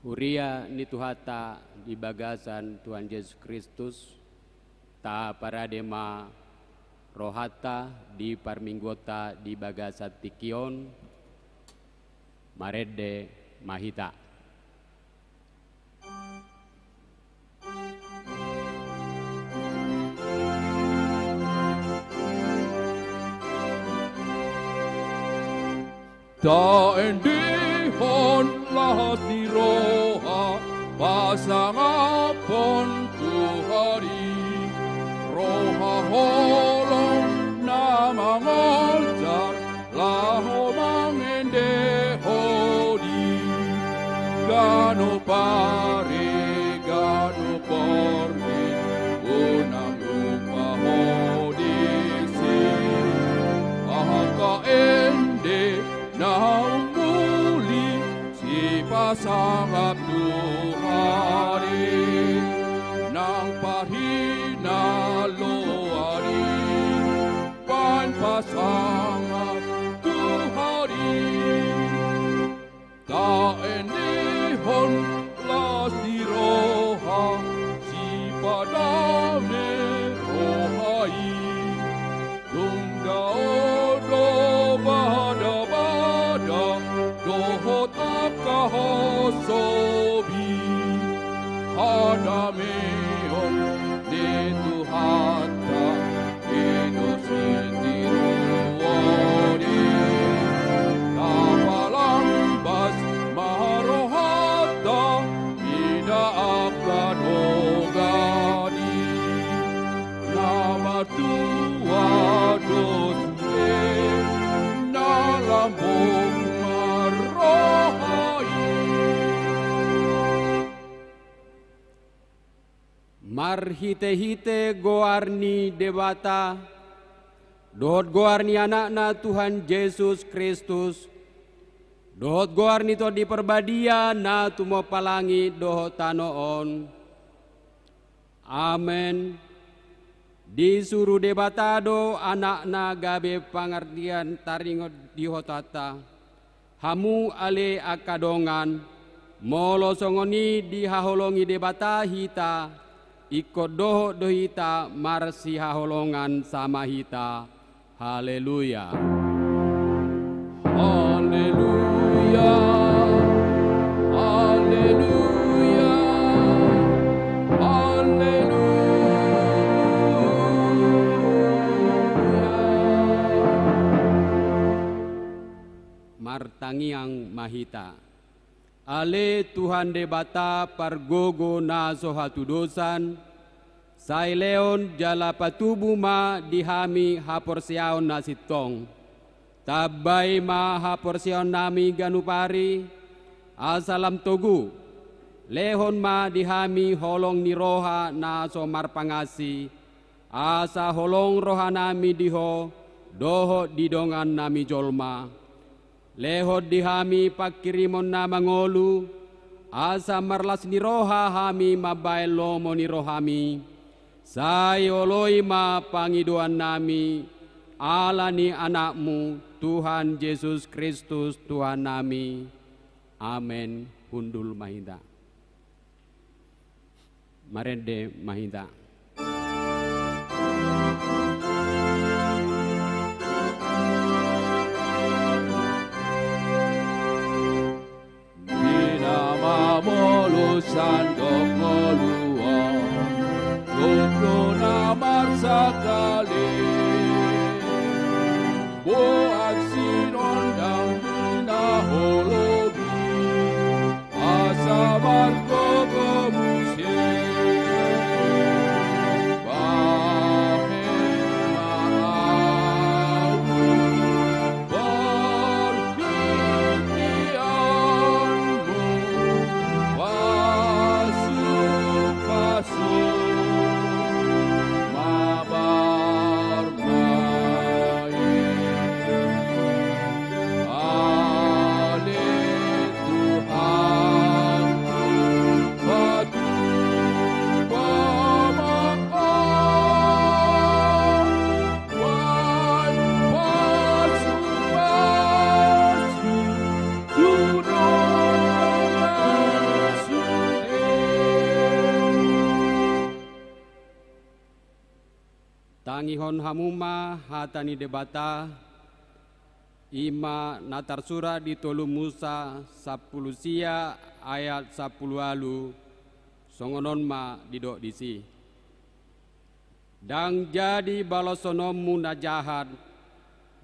Uria nituhata di bagasan Tuhan Yesus Kristus, ta paradema rohata di parminggota di bagasan tikion, marede mahita. Ta endihon lahat ni roha pasangapon Tuhari roha holong na mangoljar laho mangendehodi gano pare gano porgi unang upahodisi ahaka ende na umuli si pasangap Tuhari nang pahina loari pan pasangap Tuhari ta endihon las di roha si padane rohai tunggao kahosobi hadameon de tuhata inositiruori kapalambas marohata idaapkan hogani nama tua dosne nalambong marhite-hite goarni debata, dohot goarni anakna Tuhan Yesus Kristus, dohot goarni to di perbadia na tumo palangi dohot tanoon. Amen. Disuruh debatado anakna gabe pangartian taringot dihotata, hamu ale akadongan, molo songoni dihaholongi debata hita, ikut doho dohita marsi haholongan sama hita. Haleluya. Haleluya. Haleluya. Haleluya. Martangiang mahita. Ale Tuhan debata pargogo na sohatu dosan, sai leon jala patubu ma dihami haporsiaon na sitong, tabay ma haporsiaon nami ganupari, asalam togu, lehon ma dihami holong ni roha na somar pangasi, asa holong roha nami diho, doho didongan nami jolma. Lehot dihami pakirimon na mangolu, asa marlas ni roha hami mabail lomo ni rohami, sayoloi ma pangiduan nami, ala ni anakmu, Tuhan Yesus Kristus Tuhan nami. Amen. Hundul mahita. Marende mahita. Sandok moluang, koplo namar sakali, bo aksin ondang nahologi, asa barko komuse, bahen maawi, berfitianmu, mabar mai Tangihon hamuma hatani debata ima natar surah di tolu Musa 10 sia ayat 10 alu songonon ma didok disi. Dang jadi balosonomu najahat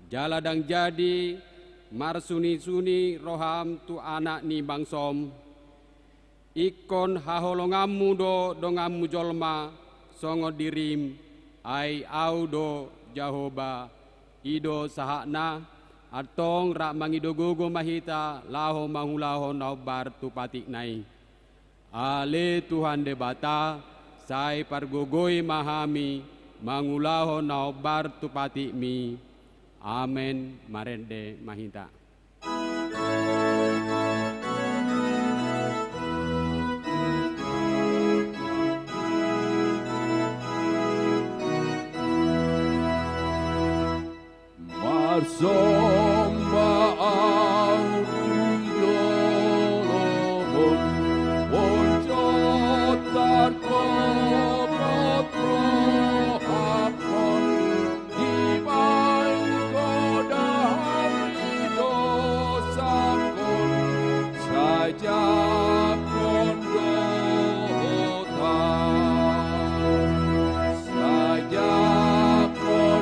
jala dang jadi marsuni-suni roham tu anak ni bangsom ikon haholongamu dongamu jolma songo dirim ai audo Jahoba ido sahakna atong rak mangidogogo mahita laho mangulaho naubar tu patik nai ale Tuhan debata sai pargogoi mahami mangulaho naubar tu patik mi amen marende mahita. Marsomba au tuyolobon Woncotar kopotro akon Dibain kodaham idosakon Saja kondotan Saja kon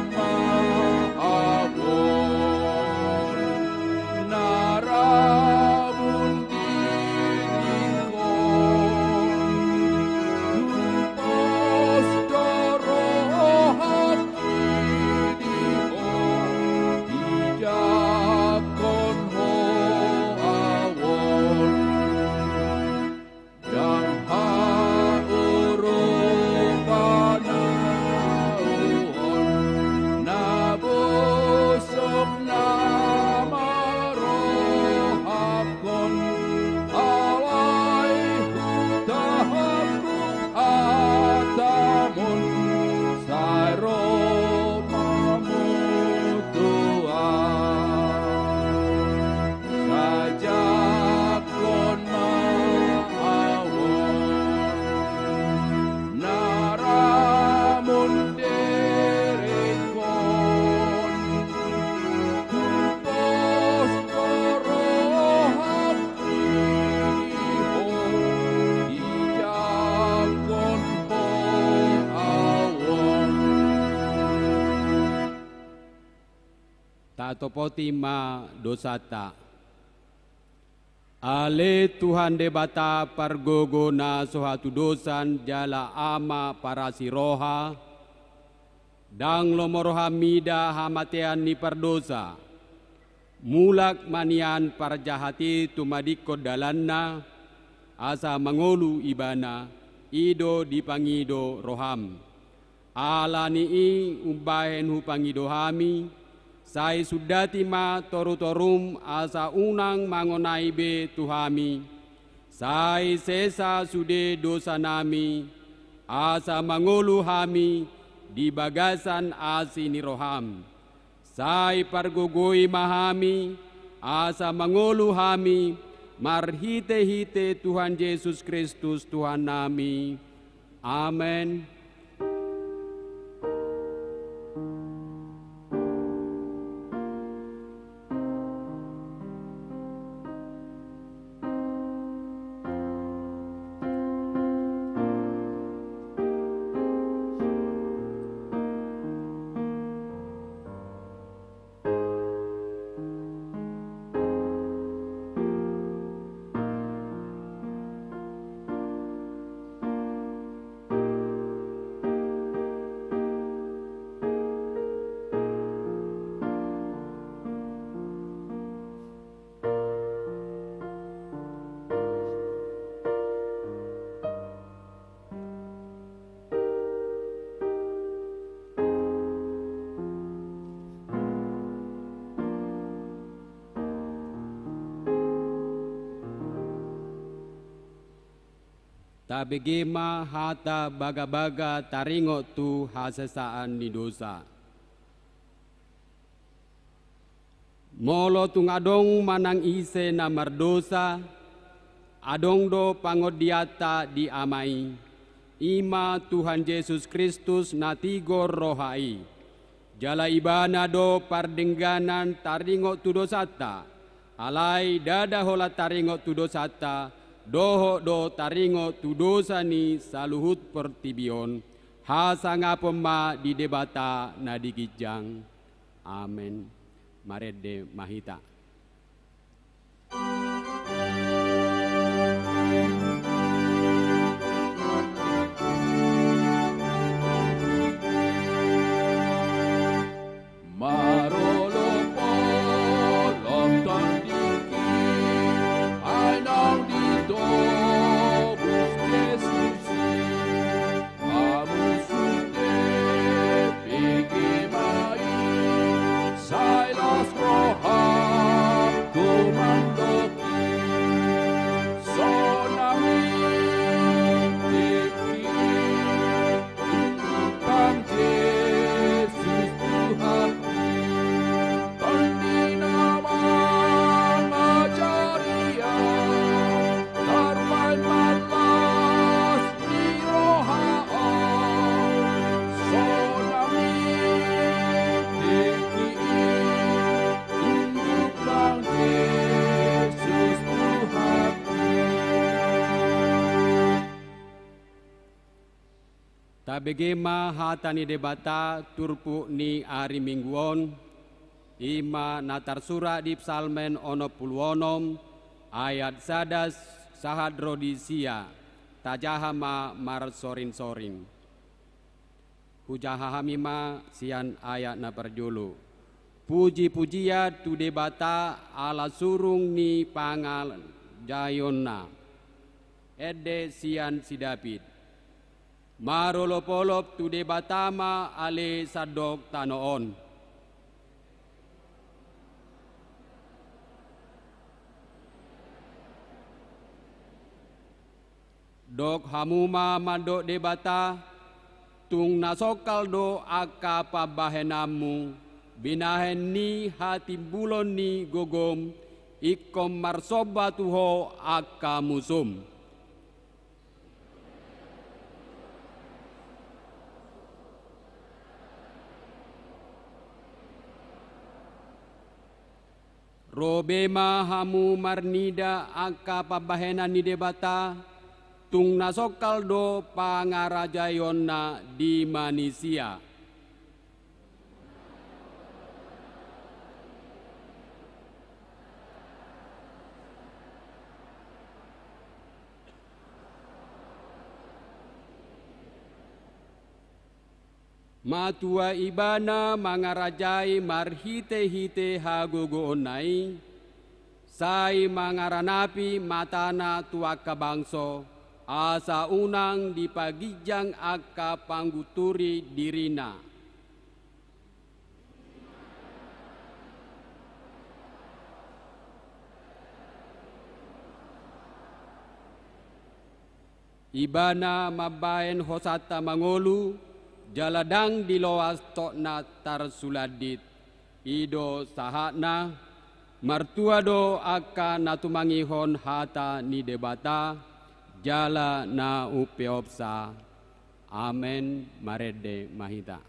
topoti ma dosata ale Tuhan debata pargogo na sohatu dosan jala ama parasi roha dang lomoroha mida hamatean ni pardosa mulak manian parjahati tumadikko dalanna asa mangolu ibana ido dipangido roham alani i umbahen hupangido hami sai sudati ma toru-torum asa unang mangonai be tuhami sai sesa sude dosa nami asa mangolu hami di bagasan asini roham sai pargogoi mahami asa mangolu hami marhite-hite Tuhan Yesus Kristus Tuhan nami amen. Tabegema hata baga-baga taringo tu hasesaan ni dosa. Molo tung adong manang ise na mardosa, adong do pangodiata di amai, ima Tuhan Yesus Kristus natigor rohai. Jala ibana do pardengganan taringo tudosata, alai dada hola taringo tudosata, doho do taringo tudosani saluhut pertibion, hasanga pema di debata nadigijang. Amen. Marede mahita. Tabegema hatani debata turpu ni ari mingguon ima natar sura di psalmen ono puluonom ayat sadas sahad rodisia tajahama mar sorin-sorin. Hujahahamima sian ayat na perjulu. Puji-pujia tu debata ala surung ni pangal jayonna. Ede sian si David. Marolopolop tu debatama ale sadok tanoon. Dok hamuma mandok debata tung nasokal do aka pabahenamu binahen ni hati bulon ni gogom ikom marsoba tuho aka musum. Robema hamu marnida aka pabahena ni debata tung nasokal do pangarajayonna di Manisia. Matua ibana mangarajai marhite-hite hagogo onai, sai mangaranapi matana tuaka bangso, asa unang dipagijang aka pangguturi dirina. Ibana mabaen hosata mangolu, jaladang diloas tokna tarsuladit, ido sahatna, martua do aka natumangihon hata ni debata, jala na upeopsa. Amen. Marede mahita.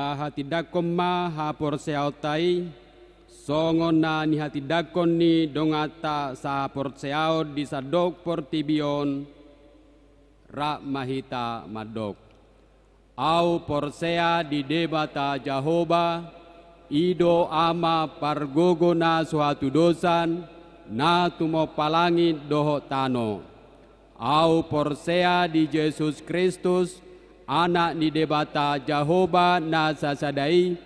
ta hati dakon ma ha porseao tai, songon na ni hati dakon ni dongata sa porseao di sadok portibion, ra mahita madok. Au porsea di debata Jahoba, ido ama pargogo na suatu dosan, na tumo palangi doho tano. Au porsea di Yesus Kristus, anak ni debata Jahoba na sasadai,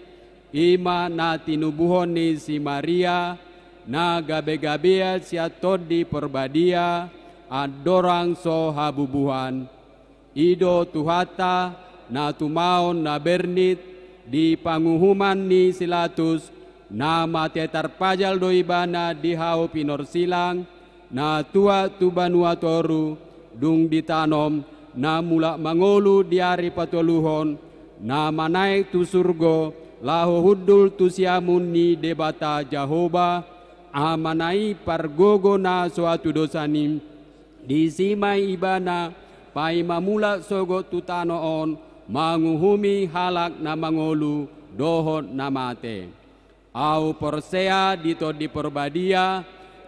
ima na tinubuhon ni si Maria, na gabe-gabea siatod di perbadia, adorang so habubuhan. Ido tuhata na tumaon na bernit, di panguhuman ni Silatus, na matetar pajal do ibana di hau pinor silang, na tua tubanua toru, dung ditanom, na mula mangolu diari patoluhon, na manaik tu surgo, lahu hudul tu siamun ni debata Jahoba, amanai pargogo na suatu dosanim, di simai ibana, pai mamula sogo tu tanoon, manguhumi halak na mangolu, dohot na mate. Au porsea dito di perbadia,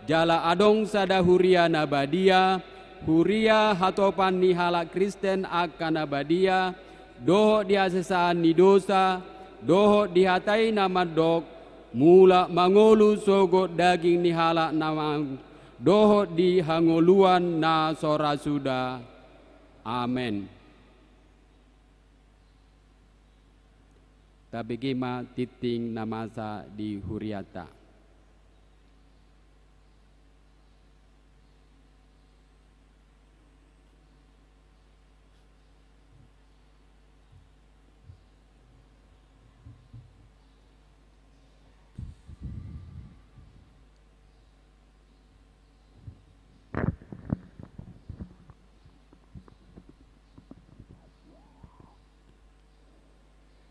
jala adong sada huria na badia, huria hatopan ni halak Kristen akan abadia, doho dia sesaan ni dosa, doho dihatai nama dok, mula mangolu sogo daging ni halak namang, doho di hangoluan na sora suda. Amen. Tabigima titing namasa di huriata.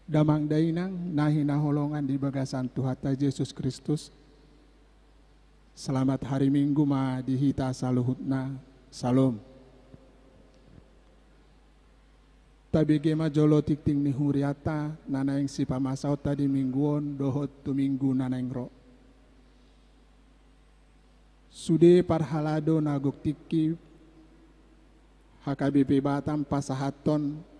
Damang dainang nahinaholongan di bagasan Tuhata Yesus Kristus. Selamat hari Minggu ma dihita saluhutna. Salom. Tabigema jolo tikting ni huriata nanaing si pamasaw tadi mingguon dohot tu minggu nanaing ro. Sude parhalado nagok tiki HKBP Batam pasahaton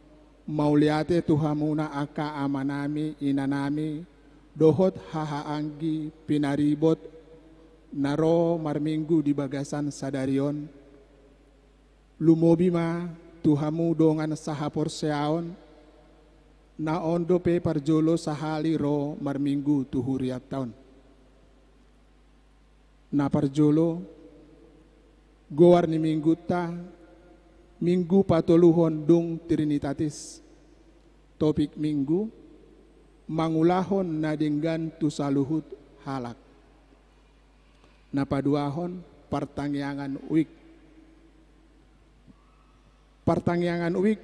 mauliate tuhamuna aka amanami inanami dohot hahaanggi pinaribot naro marminggu di bagasan sadarion lumobi ma tuhamu dongan sahapor seaon na ondo pe parjolo sahali ro marminggu tuhuriat taon na parjolo goar ni minggu ta Minggu patoluhon dung Trinitatis. Topik minggu mangulahon nadinggan tu saluhut halak. Napaduahon partangyangan uik. Partangyangan uik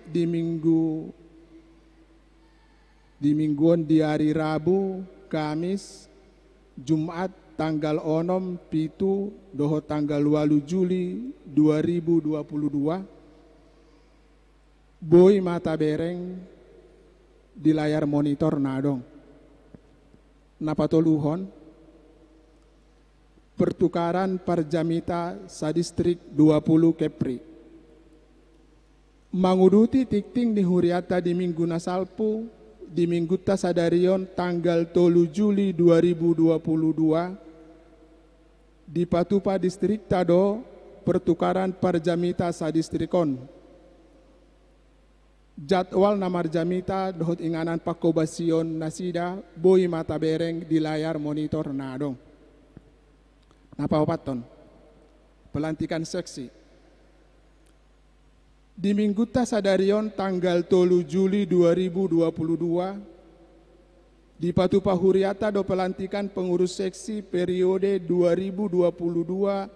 di mingguon di hari Rabu, Kamis, Jumat tanggal 6, 7, doho tanggal 8 Juli 2022. Boy mata bereng di layar monitor nadong. Napatoluhon pertukaran parjamita sa distrik 20 Kepri. Manguduti tikting di huriata di minggu nasalpu di minggu ta sadarion tanggal 3 Juli 2022 di Patupa distrik tado pertukaran parjamita sa distrikon. Jadwal namar jamita dohot inganan pakobasion nasida boy mata bereng di layar monitor nadong. Napawapaton pelantikan seksi di minggu ta sadarion tanggal 3 Juli 2022 di Patupa Huriata do pelantikan pengurus seksi periode 2022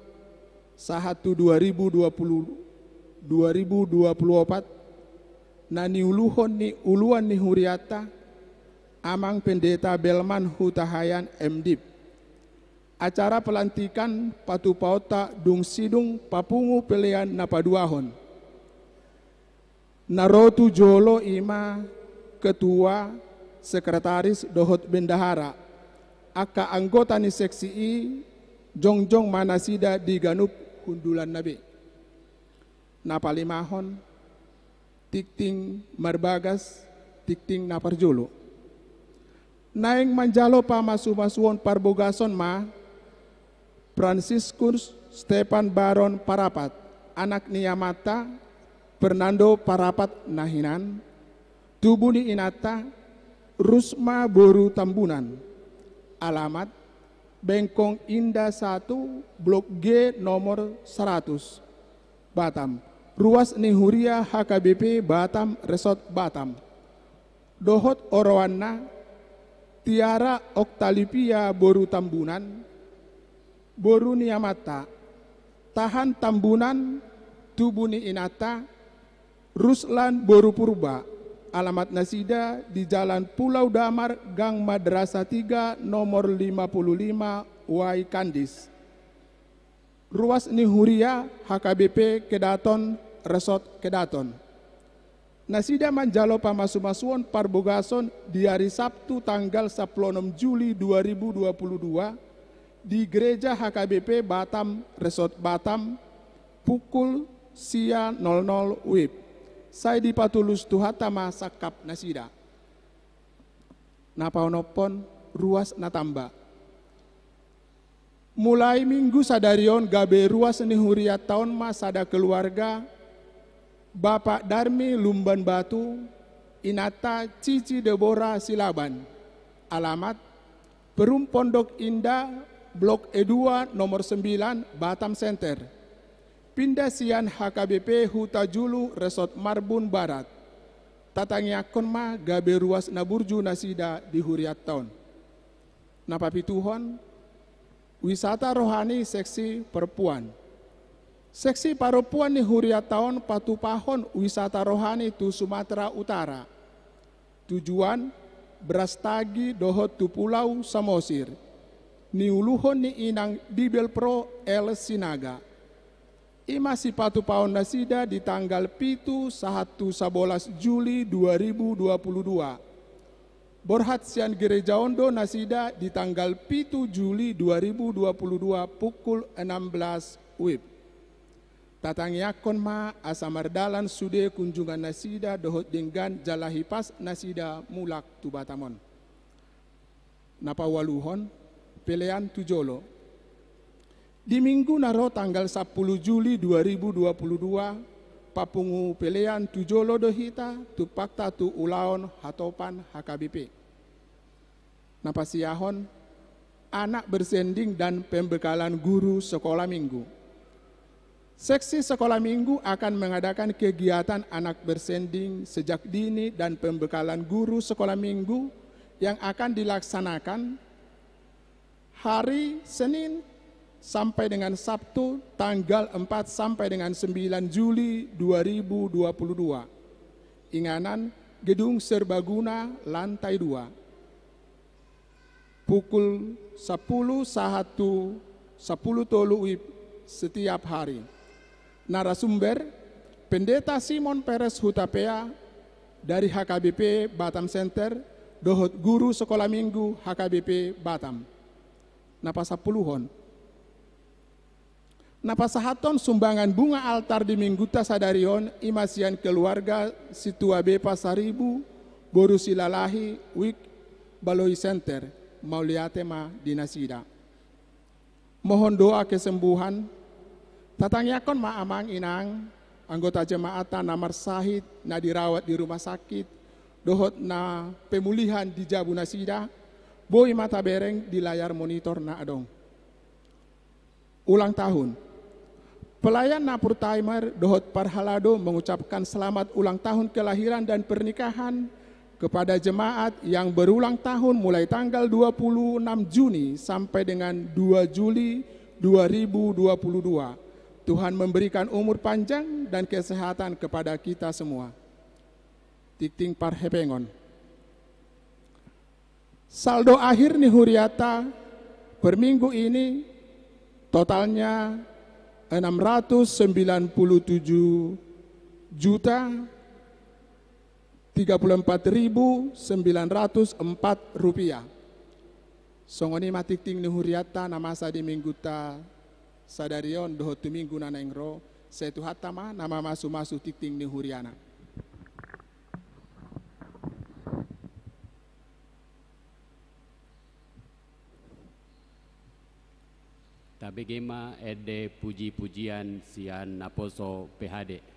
sahatu 2024 na niuluhon ni uluan ni huriata amang pendeta Belman Hutahayan MDip. Acara pelantikan patupauta dung sidung papungu pelean napaduahon. Narotu jolo ima ketua sekretaris dohot bendahara. Aka anggota ni seksi I jongjong manasida di ganup hundulan nabi. Napalimahon tikting marbagas tikting naparjulu. Naeng manjalo pamasu-masuon parbogason ma Franciscus Stefan Baron Parapat, anak ni Yamata Fernando Parapat Nahinan, tubuh ni Inata Rusma Boru Tambunan, alamat Bengkong Indah 1, Blok G nomor 100, Batam. Ruas ni Huria HKBP Batam Resort Batam. Dohot Orowana Tiara Oktalipia Boru Tambunan, Boru ni Yamata, Tahan Tambunan, tubuh ni Inata, Ruslan Boru Purba, alamat nasida di Jalan Pulau Damar, Gang Madrasah 3, nomor 55, Wai Kandis. Ruas ni Huria HKBP Kedaton, Resort Kedaton. Nasida manjalo pamasu-masuon parbogason di hari Sabtu tanggal 16 Juli 2022 di Gereja HKBP Batam Resort Batam pukul sia 00 WIB. Saya dipatulus tuhatama sakap nasida. Napaonopon ruas natamba. Mulai minggu sadarion gabe ruas ni Huria tahun mas ada keluarga Bapak Darmi Lumban Batu, Inata Cici Deborah Silaban. Alamat Perum Pondok Indah, Blok E2 nomor 9, Batam Center. Pindah sian HKBP Huta Julu Resort Marbun Barat. Tatangiakon ma gabe ruas naburju nasida di Huriat Town. Napapituhon wisata rohani seksi perempuan. Seksi perempuan ni Huriat Town patupahon wisata rohani tu Sumatera Utara. Tujuan berastagi dohot tu Pulau Samosir. Ni uluhon ni inang Bibel Pro El Sinaga. Ima si patupahon nasida di tanggal 7 11 Juli 2022. Borhat sian Gereja Ondo nasida di tanggal 7 Juli 2022 pukul 16 WIB. Tatangiakon ma asamardalan sude kunjungan nasida dohot denggan jalahipas nasida mulak tu Batamon. Napawaluhon pelean tujolo. Di minggu naro tanggal 10 Juli 2022 papungu pelean tujolo dohita tu pakta tu ulaon hatopan HKBP. Napasiahon anak bersending dan pembekalan guru sekolah minggu. Seksi sekolah minggu akan mengadakan kegiatan anak bersending sejak dini dan pembekalan guru sekolah minggu yang akan dilaksanakan hari Senin sampai dengan Sabtu tanggal 4 sampai dengan 9 Juli 2022. Inganan Gedung Serbaguna lantai 2. Pukul 10 tolu WIB setiap hari. Narasumber Pendeta Simon Perez Hutapea dari HKBP Batam Center, dohot guru sekolah minggu HKBP Batam. Napasapuluhon. Napasahaton sumbangan bunga altar di Mingguta Sadarion imasian keluarga Situa Bepa Saribu, Boru Silalahi, Wik, Baloi Center, Mauliatema Dinasida. Mohon doa kesembuhan. Tatangiakon ma amang inang, anggota jemaat namar sahid na dirawat di rumah sakit, dohot na pemulihan di Jabu Nasida, boi mata bereng di layar monitor na adong. Ulang tahun. Pelayan Napur Timer dohot Parhalado mengucapkan selamat ulang tahun kelahiran dan pernikahan kepada jemaat yang berulang tahun mulai tanggal 26 Juni sampai dengan 2 Juli 2022. Tuhan memberikan umur panjang dan kesehatan kepada kita semua. Tikting Parhepengon. Saldo akhir nih Huriata per minggu ini totalnya 697 juta Rp34.904. Songoni matik ting nuhuriata nama sa di mingguta sadarion dohotu minggu nanengro setu hatama nama masu tik ting nuhuriana. Tabe gema ede puji-pujian sian naposo PHD.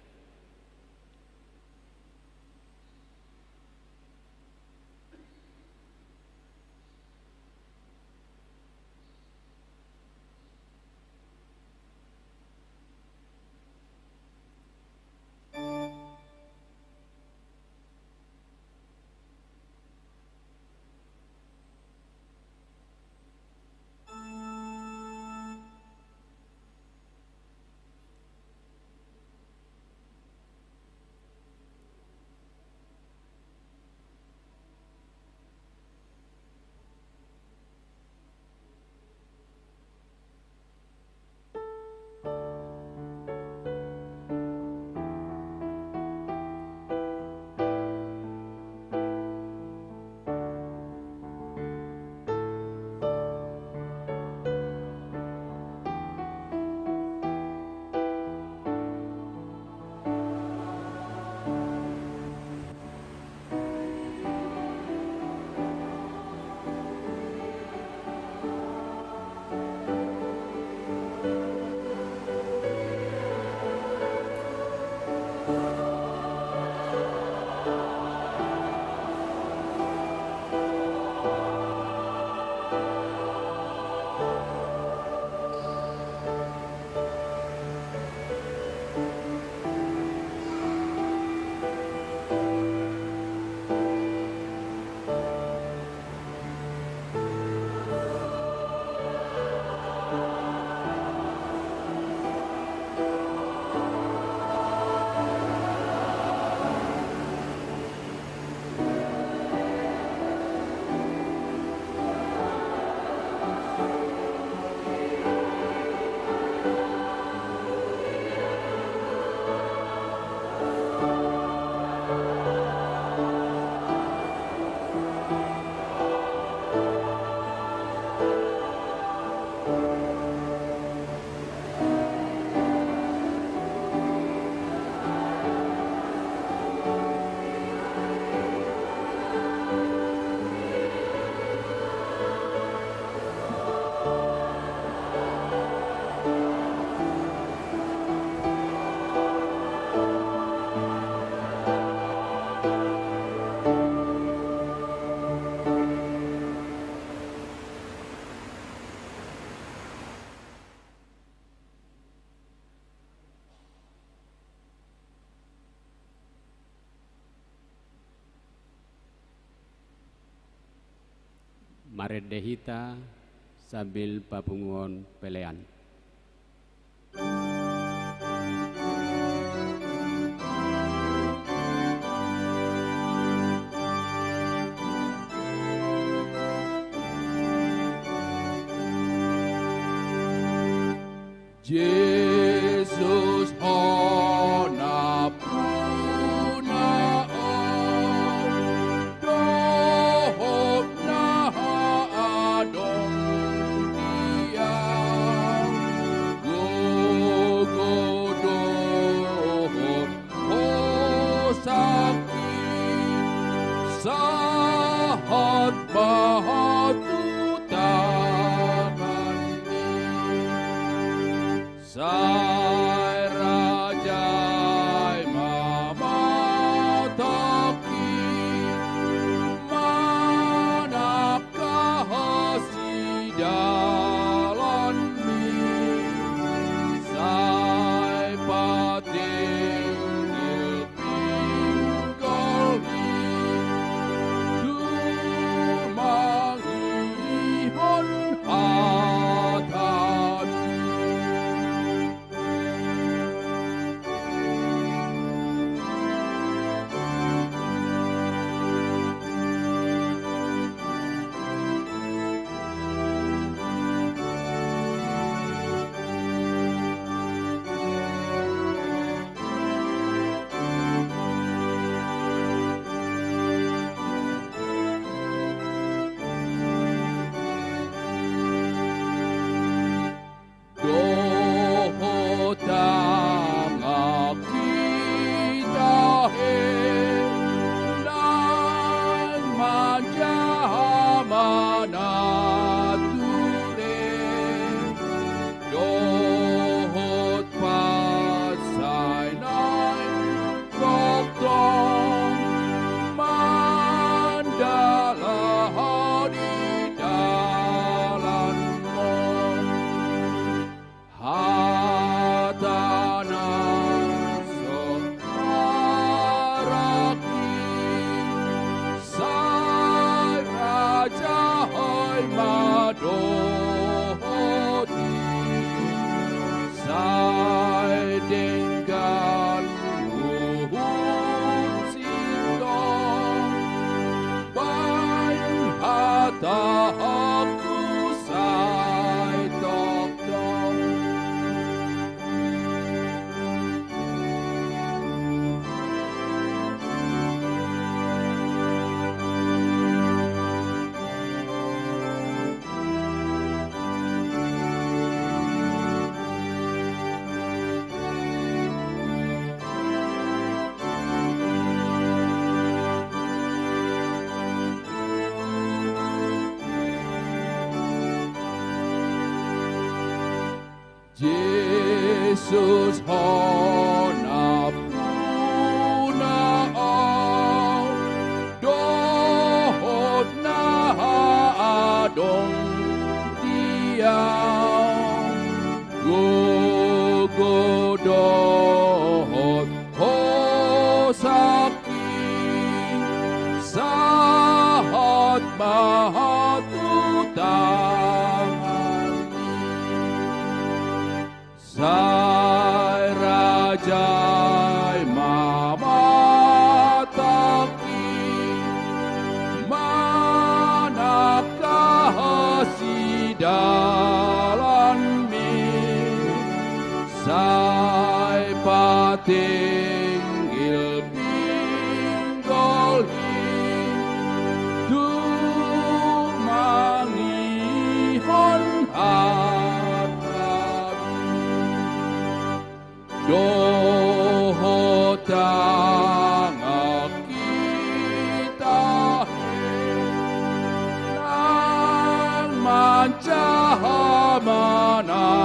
Maredehita sambil babungon pelean. Jesus hona puna dohop na adong dia gogo dohop sakit sahat bahatu tangan Yesus honap punao dohot na adong diao gogodohot hosaki sahat mahatutangan Sai rajai mamataki manakah sidalan mi sai patinggil pinggol dumangihon dohotang kita nang mancaha manature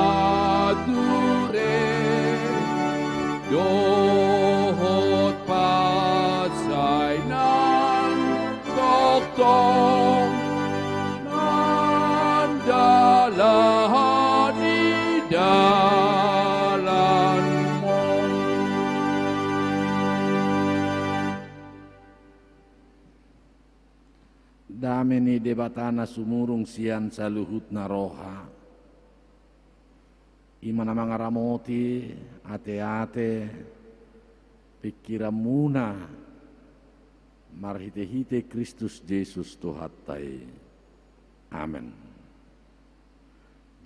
dohot pasay nan toktong nan dalahani dalan dameni debatana sumurung sian saluhut naroha imana mangaramoti ate-ate pikiran muna marhite-hite Kristus Yesus Tuhattai amen.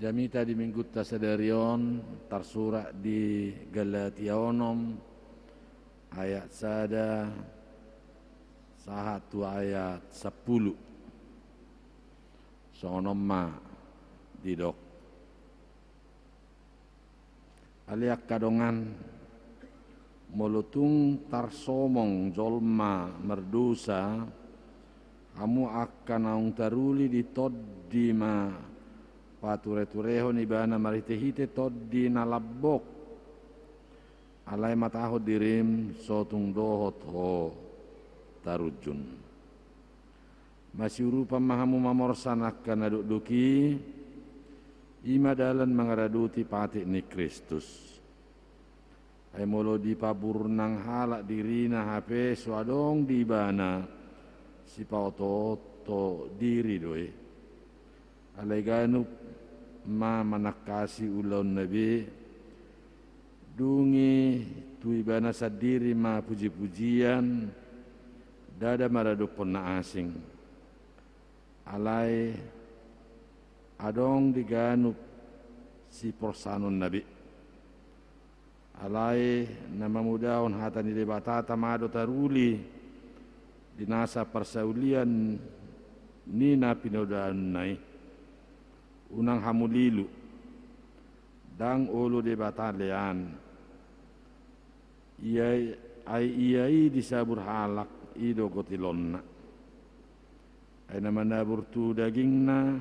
Jamita di minggu tasadarion tersurat di Galatiaonom ayat sada satu ayat 10 sonoma didok aliak kadongan molutung tarsomong jolma merdosa kamu akan naung taruli di toddi ma pature-tureho ni bana maritehite toddi nalabbok alai mataho dirim sotung dohot ho tarujun masih rupa mahamu mamorsanakkan aduk-duki ima dalan mangaraduti patik ni Kristus ay molo di paburnang halak dirina hape suadong di bana si pauto diri doi alai ganup ma manakasi ulon nabi dungi tui bana sadiri ma puji-pujian dada maraduk ponna asing alai adong diganup si porsanon nabi alai nama mudahon hatani debatata mado taruli dinasa persaulian nina pinodaan nai unang hamulilu dang ulu debatalean iai disabur halak ido kotilonna ay naman naburtu dagingna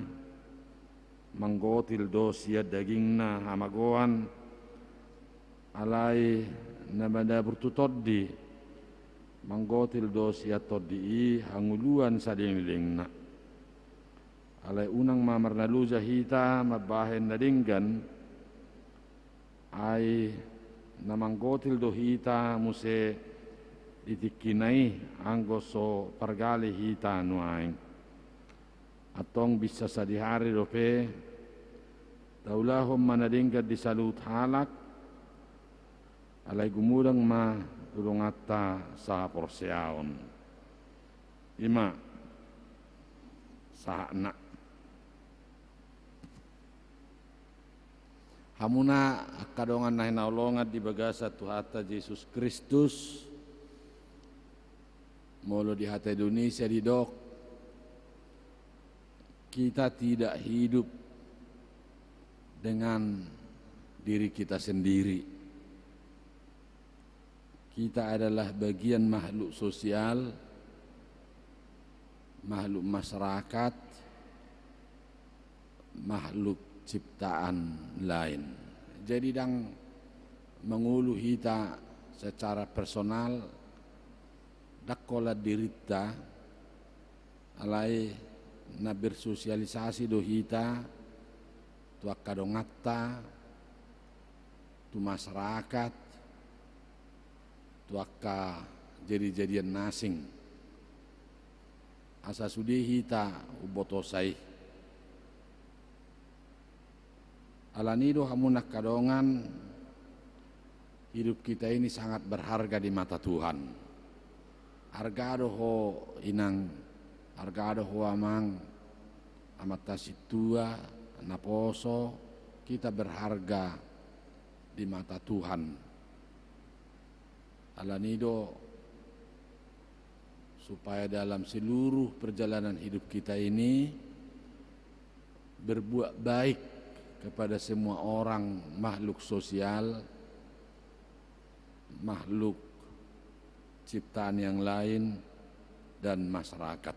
manggotil dosia dagingna hamagoan alay naman naburtu toddi manggotil dosia toddi hanguluan sa dinglingna alay unang mamarnaluza hita mabahen na dinggan ay namanggotil do hita muse itikinay anggoso pargali hita nuaing atong bisa sa dihari dope taulahom manadingkat di salut halak alay gumudang ma tulungata sa porseaon ima sahana hamuna kadongan na hinaulongan di bagasa Tuhata Yesus Kristus molo di hata Indonesia di dok kita tidak hidup dengan diri kita sendiri. Kita adalah bagian makhluk sosial, makhluk masyarakat, makhluk ciptaan lain. Jadi dang mengulu hita secara personal dakkola dirita alai na bersosialisasi do hita tu akadongatta tu masyarakat tu akka jadi-jadian nasing asa sudi hita ubotosai alanido hamunak kadongan hidup kita ini sangat berharga di mata Tuhan. Argado ho inang, argado ho amang, amata situa, naposo, kita berharga di mata Tuhan. Alanido supaya dalam seluruh perjalanan hidup kita ini berbuat baik kepada semua orang, makhluk sosial, makhluk ciptaan yang lain dan masyarakat.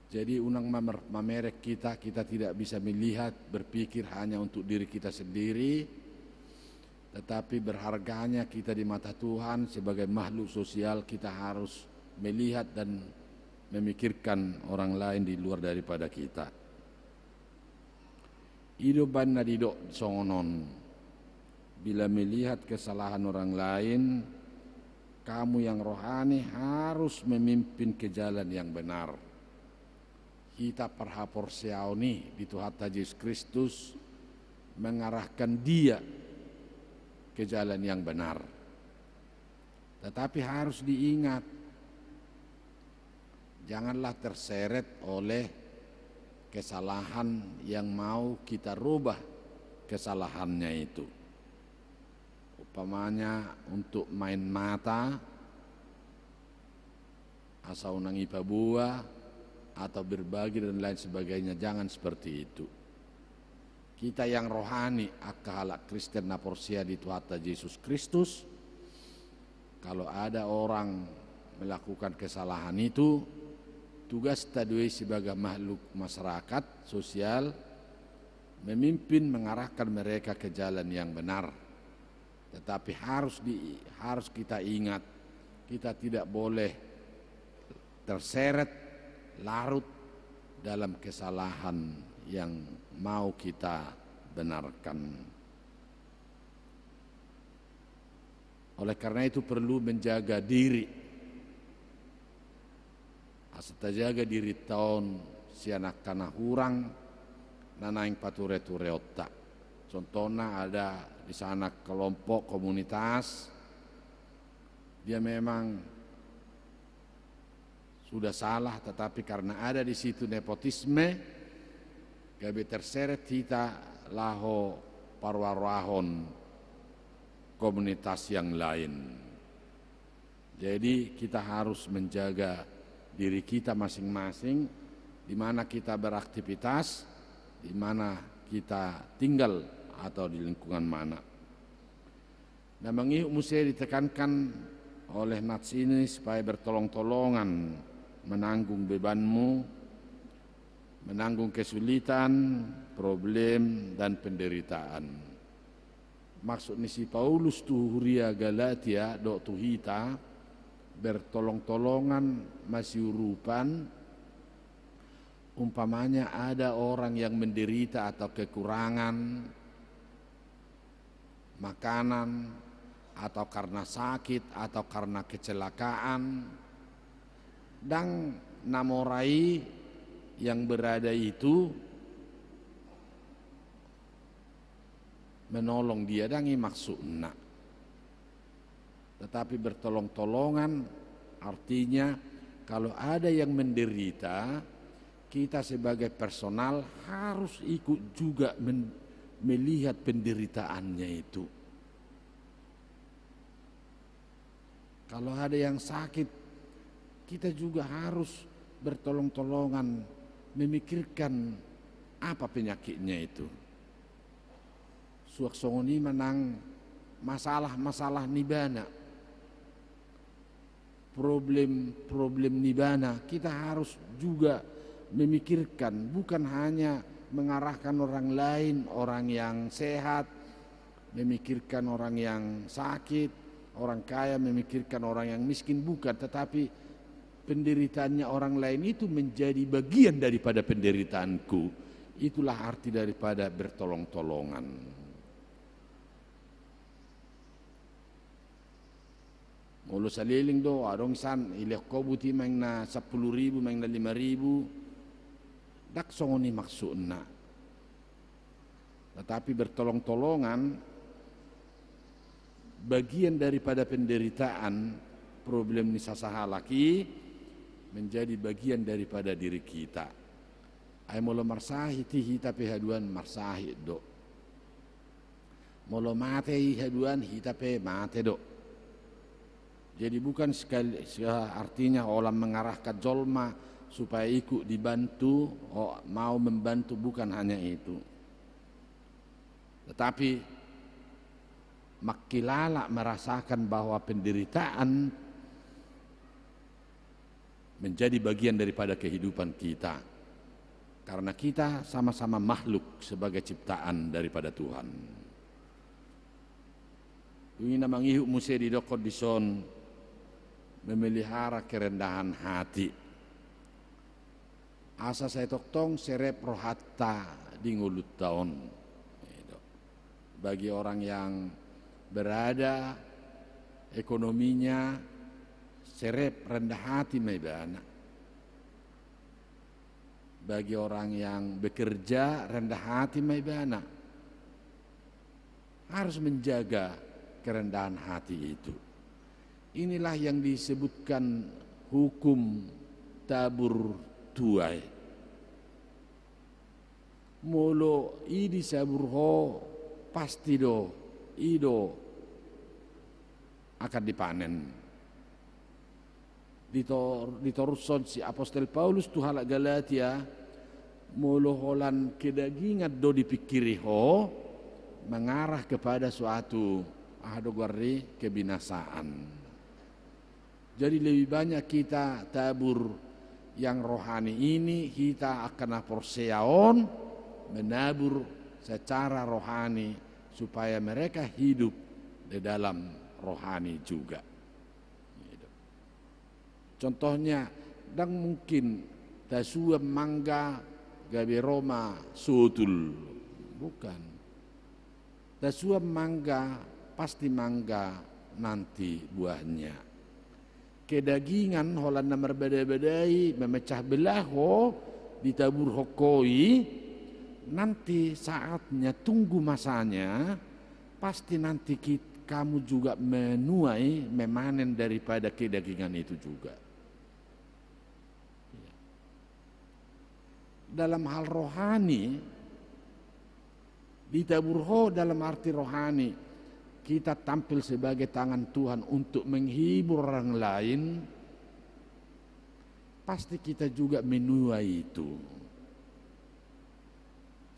Jadi unang mamerek kita tidak bisa melihat, berpikir hanya untuk diri kita sendiri, tetapi berharganya kita di mata Tuhan sebagai makhluk sosial. Kita harus melihat dan memikirkan orang lain di luar daripada kita. Hidupan na didok songonon. Bila melihat kesalahan orang lain, kamu yang rohani harus memimpin ke jalan yang benar. Kita perhapor seauni di Tuhan Yesus Kristus mengarahkan dia ke jalan yang benar. Tetapi harus diingat, janganlah terseret oleh kesalahan yang mau kita rubah kesalahannya itu. Umpamanya untuk main mata, asal nangipa buah, atau berbagi dan lain sebagainya. Jangan seperti itu. Kita yang rohani, akal Kristen naporsia di Tuhan Yesus Kristus, kalau ada orang melakukan kesalahan itu, tugas tadui sebagai makhluk masyarakat sosial memimpin, mengarahkan mereka ke jalan yang benar. Tetapi harus kita ingat, kita tidak boleh terseret larut dalam kesalahan yang mau kita benarkan. Oleh karena itu perlu menjaga diri. Asal jaga diri tahun sianak tanah hurang nanaing pature-ture otak. Contohnya ada di sana kelompok komunitas, dia memang sudah salah, tetapi karena ada di situ nepotisme, gabe terseret kita laho parwarahon komunitas yang lain. Jadi kita harus menjaga diri kita masing-masing, di mana kita beraktivitas, di mana kita tinggal atau di lingkungan mana. Nah, mesti ditekankan oleh nats ini supaya bertolong-tolongan menanggung bebanmu, menanggung kesulitan, problem dan penderitaan. Maksud si Paulus tu huria Galatia do tu hita bertolong-tolongan masih urupan. Umpamanya ada orang yang menderita atau kekurangan makanan, atau karena sakit, atau karena kecelakaan, dan namorai yang berada itu menolong dia dan maksudna. Tetapi bertolong-tolongan artinya kalau ada yang menderita, kita sebagai personal harus ikut juga melihat penderitaannya itu. Kalau ada yang sakit, kita juga harus bertolong-tolongan memikirkan apa penyakitnya itu. Suaksongoni menang masalah-masalah nibana, problem nibana, kita harus juga memikirkan, bukan hanya mengarahkan orang lain, orang yang sehat, memikirkan orang yang sakit, orang kaya memikirkan orang yang miskin, bukan, tetapi penderitaannya orang lain itu menjadi bagian daripada penderitaanku. Itulah arti daripada bertolong-tolongan. Mulu saliling do adong san ilek kobuti main na 10.000 main na 5.000 dak songoni maksudna. Tetapi bertolong-tolongan bagian daripada penderitaan problem ni sasahalaki menjadi bagian daripada diri kita. Ay molo marsahi ti hita pe haduan marsahi do. Molo mate haduan hita pe mate do. Jadi bukan sekali artinya orang mengarahkan jolma supaya ikut dibantu, mau membantu, bukan hanya itu. Tetapi makilala merasakan bahwa penderitaan menjadi bagian daripada kehidupan kita. Karena kita sama-sama makhluk sebagai ciptaan daripada Tuhan. Ini namang ihuk musi di dokod dison memelihara kerendahan hati. Asa saya toktong serep rohatta di ngulut tahun. Bagi orang yang berada ekonominya serep rendah hati maibana. Bagi orang yang bekerja rendah hati maibana. Harus menjaga kerendahan hati itu. Inilah yang disebutkan hukum tabur tuai. Molo idi saburho pasti do ido akan dipanen. Ditorson si Apostol Paulus tu halak Galatia molo holan kedagingan do dipikiri ho mengarah kepada suatu ahadogari kebinasaan. Jadi lebih banyak kita tabur yang rohani ini, kita akan porseaon menabur secara rohani supaya mereka hidup di dalam rohani juga. Contohnya, dan mungkin tasua mangga gabe Roma sutul, bukan. Tasua mangga pasti mangga nanti buahnya. Kedagingan holan namar badai-badai memecah belah ho ditabur hokoi, nanti saatnya tunggu masanya pasti nanti kamu juga menuai memanen daripada kedagingan itu juga. Dalam hal rohani ditabur ho dalam arti rohani kita tampil sebagai tangan Tuhan untuk menghibur orang lain, pasti kita juga menuai itu.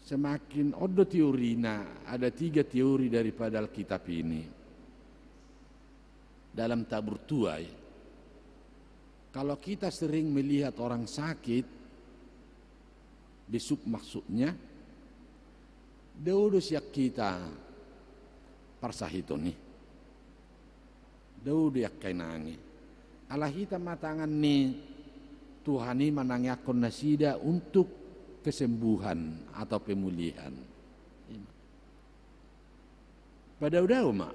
Semakin odo teorina, ada 3 teori daripada Alkitab ini. Dalam tabur tuai, kalau kita sering melihat orang sakit, besuk maksudnya, daudo siak kita parsahitoni daudu yak kainangi ala hita matangan ni Tuhani manangyakon nasida untuk kesembuhan atau pemulihan. Padahal mak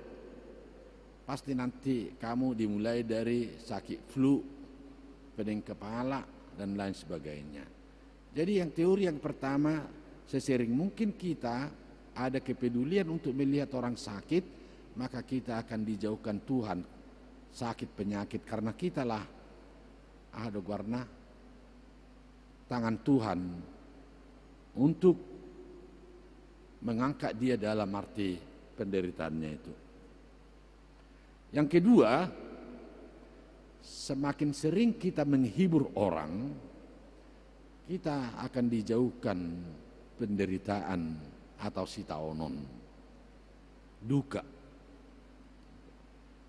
pasti nanti kamu dimulai dari sakit flu, pening kepala dan lain sebagainya. Jadi yang teori yang pertama, sesering mungkin kita ada kepedulian untuk melihat orang sakit, maka kita akan dijauhkan Tuhan sakit penyakit, karena kitalah ada warna tangan Tuhan untuk mengangkat dia dalam arti penderitaannya itu. Yang kedua, semakin sering kita menghibur orang, kita akan dijauhkan penderitaan atau sitaonon, duka.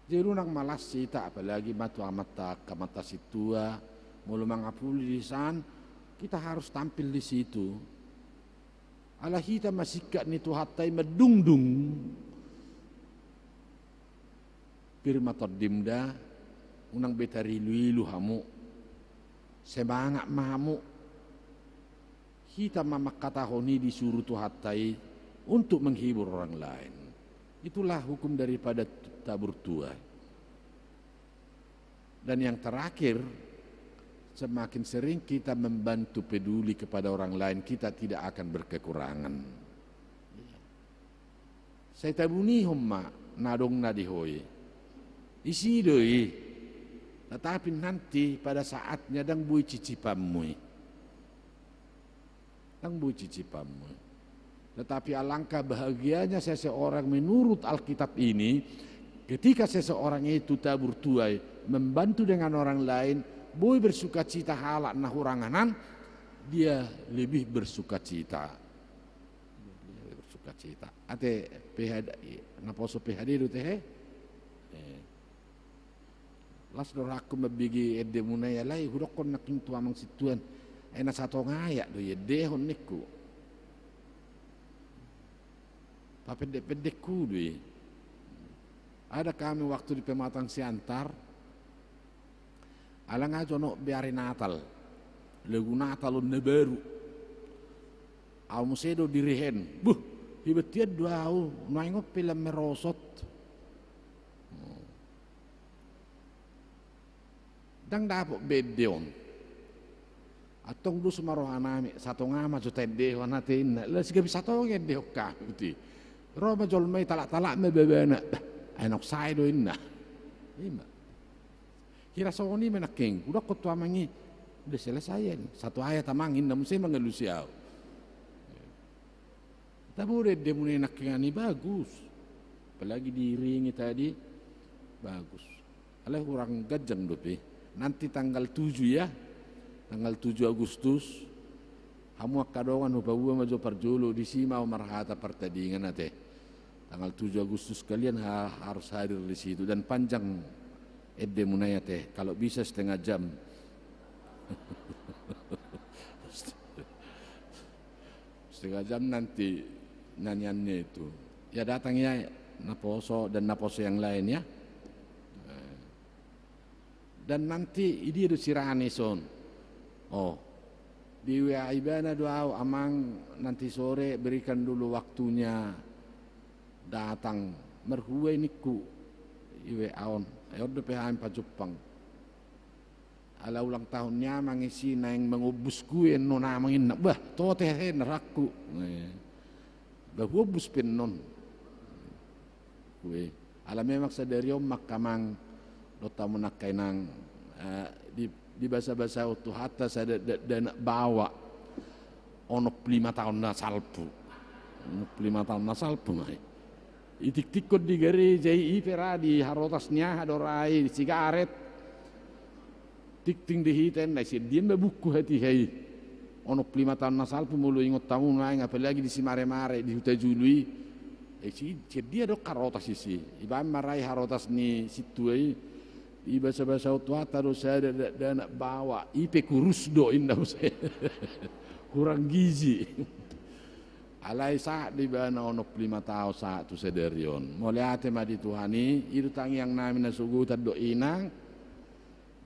Jerunang malas sita, apalagi matu amata kamata situa, mulu mangapuli di san, kita harus tampil di situ. Ala hita masikat ni tuhatai medungdung, pirma tordimda unang betari luilu hamu semangat mahamu kita mamakatahoni disuruh tuhatai untuk menghibur orang lain. Itulah hukum daripada tabur tuai. Dan yang terakhir, semakin sering kita membantu peduli kepada orang lain, kita tidak akan berkekurangan. Saya tabuni homma nadong nadihoi isi doi, tetapi nanti pada saatnya dang bui cicipamui, dang bui cicipamui. Tetapi alangkah bahagianya seseorang menurut Alkitab ini, ketika seseorang itu tabur tuai membantu dengan orang lain, boy bersuka cita halak nah uranganan, dia lebih bersuka cita. Bersuka cita. Ate PHD, naposo PHD itu teh. Las doraku mabigi edde munaya lai hudokon naking tuamang situan. Ena satu ngayak do ye dehon niku. Papedek-pedek kudu. Ada kami waktu di Pematang Siantar, alang aja no biari Natal, lagu Natal on baru, au musedo dirihen, hibetiad dua au, naingok film merosot, dang dapok bedeon, atong du sumarohanami, satu ngama juta dewan natin, las gabi satu ngen deok kahuti, roba jol may talak me bebena. Enak saya do inna, ima. Kira soni menaking, udah kau tua mangi, udah selesai nih. Satu ayat tamangin, namun saya mengelusiau. Tapi udah dia mulai naking ini bagus, apalagi diiringi tadi, bagus. Alah kurang gajang dope. Nanti tanggal 7 ya, tanggal 7 Agustus, kamu akadongan hubawa majo parjolo di Simau Marhata Pertandingan nate. Tanggal 7 Agustus kalian harus hadir di situ dan panjang edde munaya teh kalau bisa setengah jam. Setengah jam nanti nyanyiannya itu. Ya datangnya Naposo dan Naposo yang lain ya. Dan nanti ini itu sirane son. Oh. Di WA Ibana doa amang nanti sore berikan dulu waktunya datang merhuwe niku iwe aon ayon PHM pa Jepang ala ulang tahunnya mangisi nang mengubus kue no namangin bah to teh neraku bah ubus pennon kue ala memang sadariom makamang dota munakai nang di bahasa-bahasa utuh hatta sada dan bawa onok 5 tahun na salpu 5 tahun na salpu mai itik-tikot di gari jai pera di harotasnya adorai di sigaret tik-ting dihiten na si dia buku hati hai onok 5 tahun nasal pemulu ingot tamu naing apalagi di si mare-mare di huta jului si dia do karotas isi iba marai harotas ni situai iba bahasa utwata do saya dan bawa ipe kurus do indah saya kurang gizi alai saat di bana onok 5 tahun saat tu sederion moliate madi Tuhani itu tang yang namina sugutan do inang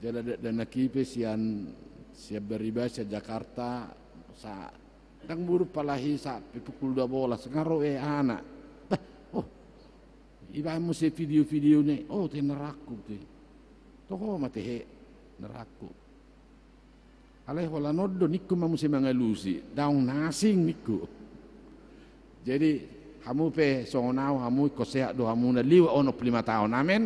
jala dan nakipe sian siap beribas Jakarta sa dang buru palahi sa pukul 12 ngaro anak oh iba musi video-video ne oh te neraku te toko mate he neraku alai hola noddo nikku mamusi mangalusi daung nasing nikku. Jadi kamu pe sonau kamu kosea do kamu na liwa ono 5 tahun amen.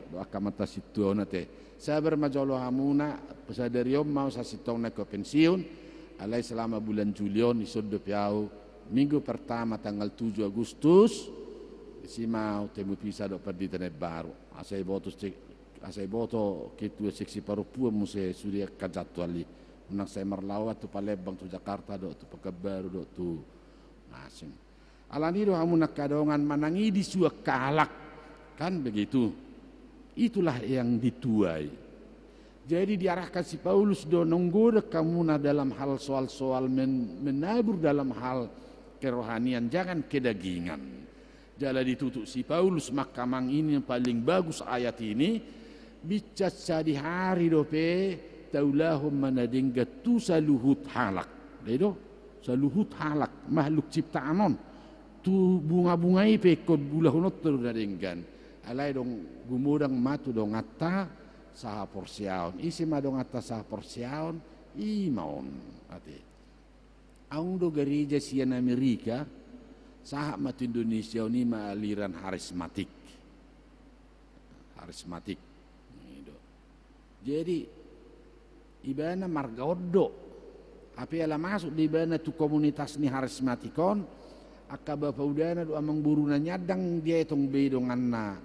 Doa kamata situ nate. Sabar majolo kamu na pesadariom mau sasitong na ke pensiun. Alai selama bulan Julion isodo piau minggu pertama tanggal 7 Agustus si mau temu pisa do perdita ne baru. Asai boto ketua seksi Papua muse sudia kajatuali. Unang saya merlawat tu Palembang tu Jakarta do tu Pekanbaru do tu asing. Alani do kamu nak kadongan manangi di suak kalak kan begitu. Itulah yang dituai. Jadi diarahkan si Paulus do nonggoda kamu na dalam hal soal-soal menabur dalam hal kerohanian jangan kedagingan. Jala ditutup si Paulus makamang ini yang paling bagus ayat ini bicat di hari dope taulahum manadingga tu saluhut halak. Dedo saluhut halak makhluk ciptaanon tu bunga-bungai pekod bulahunot terudadenggan. Alai dong gumudang matu dong atta saha porsiaon. Isi madong atta saha porsiaon imaon ate. Aung do gereja sian Amerika saha matu Indonesia ini aliran harismatik. Harismatik. Jadi ibana marga oddo. Apa yang masuk di ibana tu komunitas ni harismatikon akka bapa udana do amang buruna nyadang dia itong bedong anna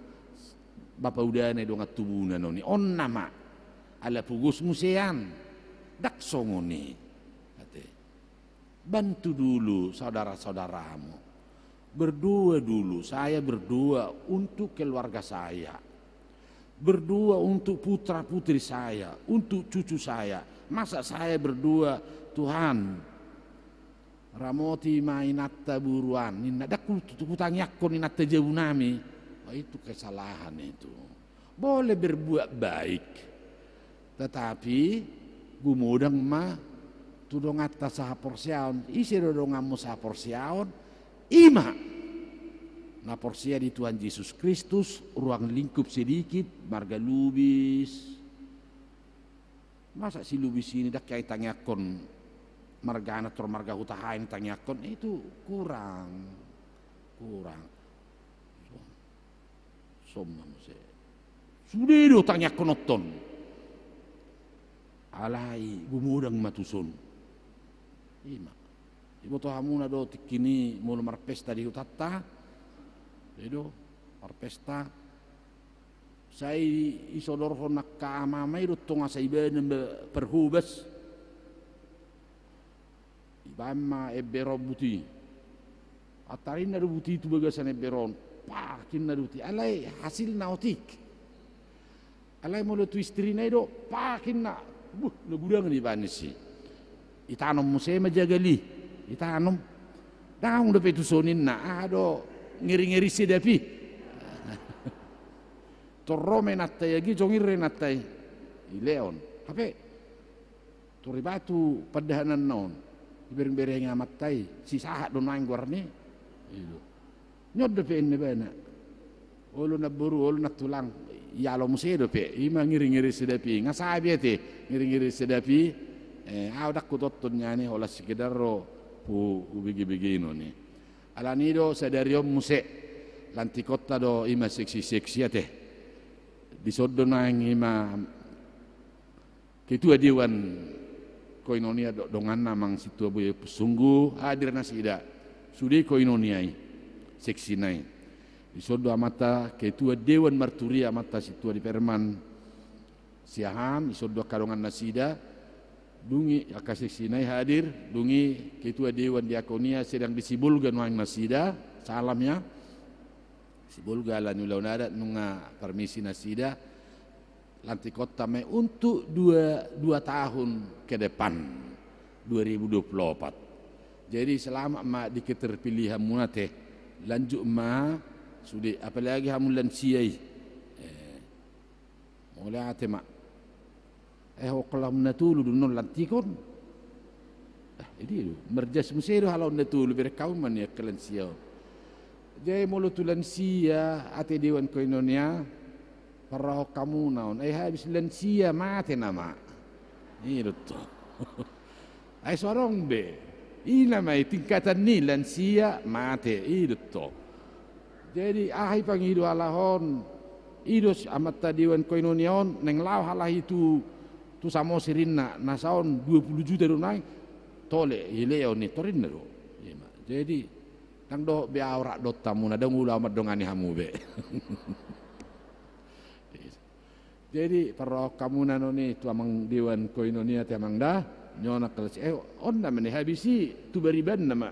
bapa udana do ngatubuna noni on nama ala pugus musean dak songoni ate bantu dulu saudara-saudaramu. Berdoa dulu, saya berdoa untuk keluarga saya. Berdoa untuk putra-putri saya, untuk cucu saya. Masa saya berdoa, Tuhan, ramoti mainatta buruan, ninada kutangyakkon inatta jauh nami. Oh, itu kesalahan itu. Boleh berbuat baik, tetapi gumudang ma tudong atta saha porsiaon, isi dodongamu saha porsiaon, ima na porsia di Tuhan Yesus Kristus ruang lingkup sedikit marga lubis. Masa si lubis ini dak kaya tangyakon marga anak atau marga hutahain tangyakon itu kurang somma muse sudah do tangyakon oton alai gumudang matuson ima ibu toh hamuna do tikini mulu marpesta di hutatta, itu marpesta. Saya isodor honak kaamamai do tonga sa ibanem perhubas, ibama ebero buti, atarin na buti itu bagasan eberon, pakin na buti, alai hasil nautik, alai mulu tu istri na do pakin na, nagudang ni banisi, itanom musema jagali. Itanam daung dapat itu sonin na ado ngiri-ngiri sedapi torrome natai lagi jongir natai ileon tapi toribatu padahanan non ibereng-bereng amatai si sahat don main guarni itu nyod dapat ini bana olu naburu olu natulang ya lo musedo pe ima ngiri-ngiri sedapi ngasabi ate ngiri-ngiri sedapi dak kutotun nyani olah sekedar ro bigi-bigi nih. Alanido sadariom muse lantikota do ima seksi-seksi ate. Disodo nang ima ketua dewan koinonia dongan namang situ abuye sungguh hadir nasida. Sudi koinoniai seksi nai. Disodo amata ketua dewan marturia amata situ di Perman Siaham disodo karongan nasida. Dungi akasih sinai hadir, dungi ketua dewan diakonia sedang disibulgan wang nasida, salamnya sibulga la nulaunada nunga permisi nasida lantik kota me untuk dua tahun ke depan 2024. Jadi selama ma di keterpilihan munate lanjut ma sudah apalagi hamun lansiai mulai ate ma kolam natulu non lantikon ini merjas musero halau natulu berkauman ya kelansia jadi mulu tulansia ate dewan koinonia para kamu naon habis lansia mate nama ini to ai sorong be ina mai tingkatan ni lansia mate itu to jadi ahai pangidu alahon idos amata dewan koinonion neng lau halah itu tu samo sirinna nasaon 20 juta do nai tole ileo ni torinna do jadi tang do be aura do tamu na dang ulama dongani hamu be jadi para kamu nanoni tu amang dewan koinonia te amang dah nyona kelas onna meni habisi tu beriban nama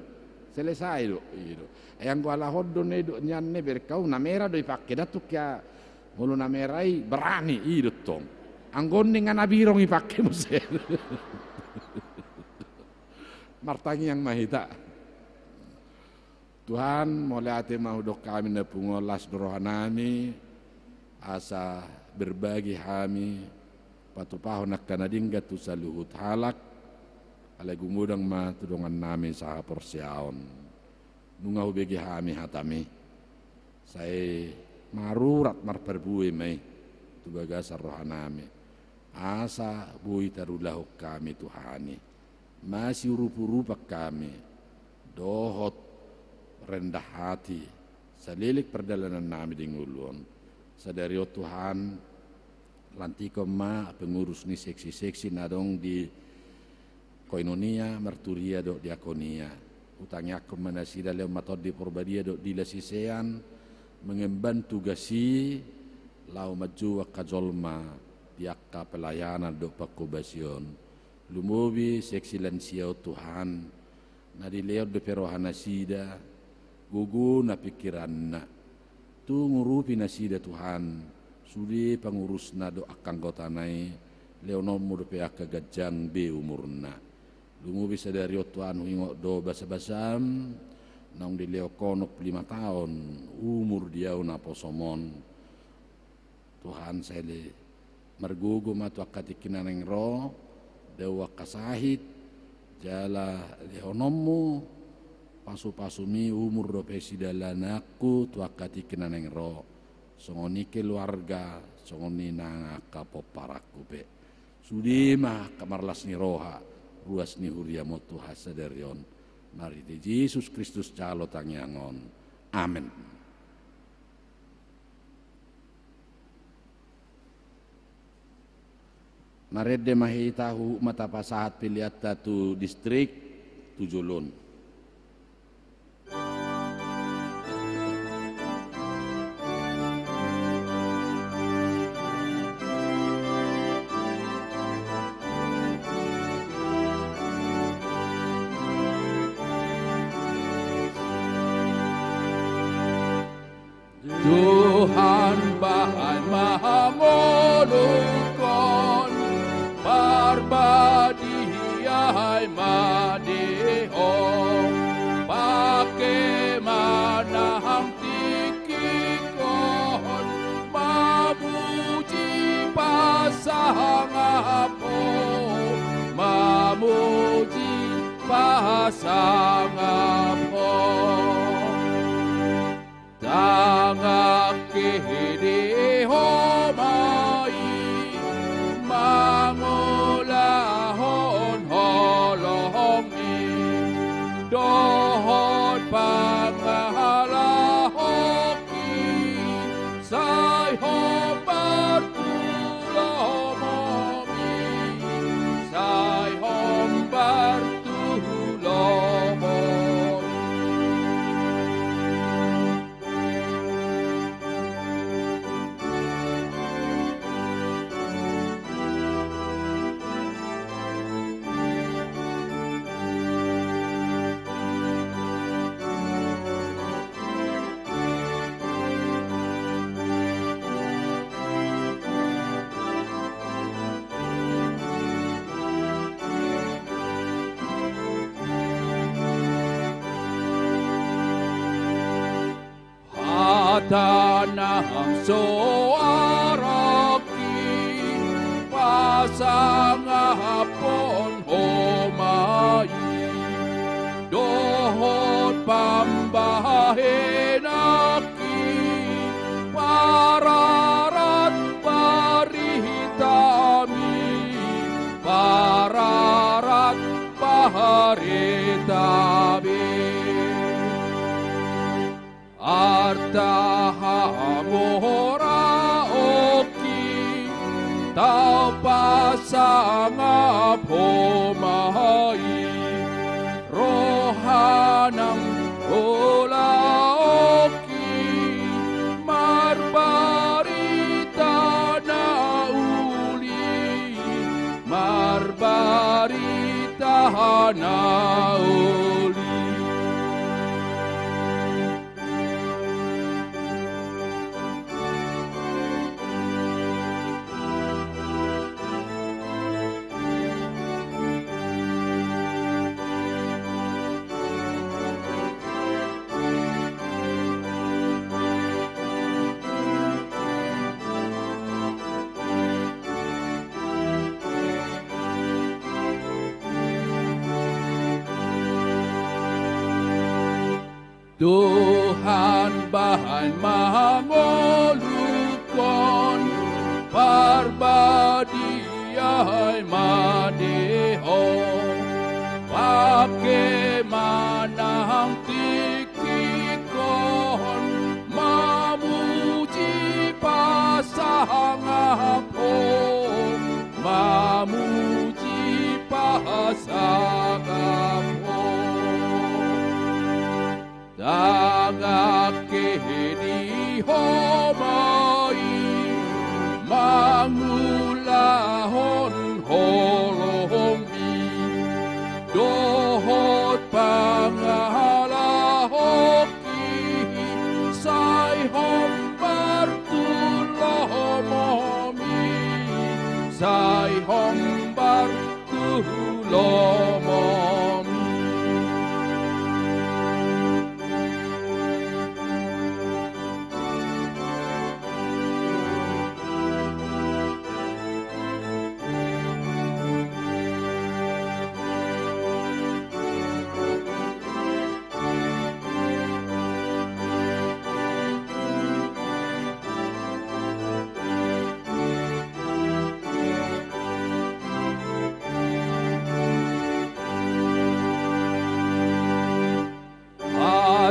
selesai do itu yang gua lahod do ne do nyanne berkau na merah do ipakke datuk ya mulu na merai berani itu tong anggon dengan abirong ipakke muse martangi yang mahita Tuhan mulai ate mahudok kami na pungolas rohanami asa berbagi kami patupaho nak kanadingga tu saluhut halak alay gumudang matudungan namin sa porsiaon nunga hubegi kami hatami say marurat marperbuwi may tubaga sa rohanami asa buhi tarulahok kami Tuhani masih rupa-rupa kami dohot rendah hati salilik perjalanan nami di ngulun sadari o Tuhan lantiko ma pengurus ni seksi-seksi nadong di koinonia marturia do diakonia utangnya aku manasida leo matod di porbadia do di lasisean mengemban tugasi lau maju kajolma diakka pelayanan do pakubasion lumubi seksi lansia o Tuhan na di leo de perohana sida gugu na pikiran na tu ngurupi na sida Tuhan sudi pangurus na do akang gotanay leonom mo do peaka gajang be umurna lumubi sa dari o Tuhan hingo do basa-basam naong di leo konok 5 tahun umur diaw na posomon Tuhan sele margugo matu akatikinan ng ro dewa kasahit jala leonommu pasu-pasumi umur do pesidalanaku tuakati kenaneng ro songoni keluarga songoni nanga kapoparaku pe sudima kamarlas ni roha ruas ni huria motu hasaderion mari di Yesus Kristus calo tangyangon amen. Narede mahitahu mata pasahat pilihat tatu distrik Tujulun. Tuhan bahan maha molukon Parbadihai madeho Pake manahang tikikon Mamuji pasangapo Mamuji pasangapo Tangakihidi homai mangulahon holongi dohon pangalahoki say hombar tulomomi say hombar tulomomi. Tanahang soaraki pasangapon homai dohot pambahenaki pararat paritami pararat paritami Arta hamora oki tau pasangap homai rohanang ola oki marbarita na uli marbarita na uli. Tuhan bahan mangolukon parbadiai madeho pake manang tikikon mamuji pasangapo mamuji pasangapo tagake di homai mangulahon holombi dohot pangalahoki sai hombar tulomomi sai hombar tulomomi.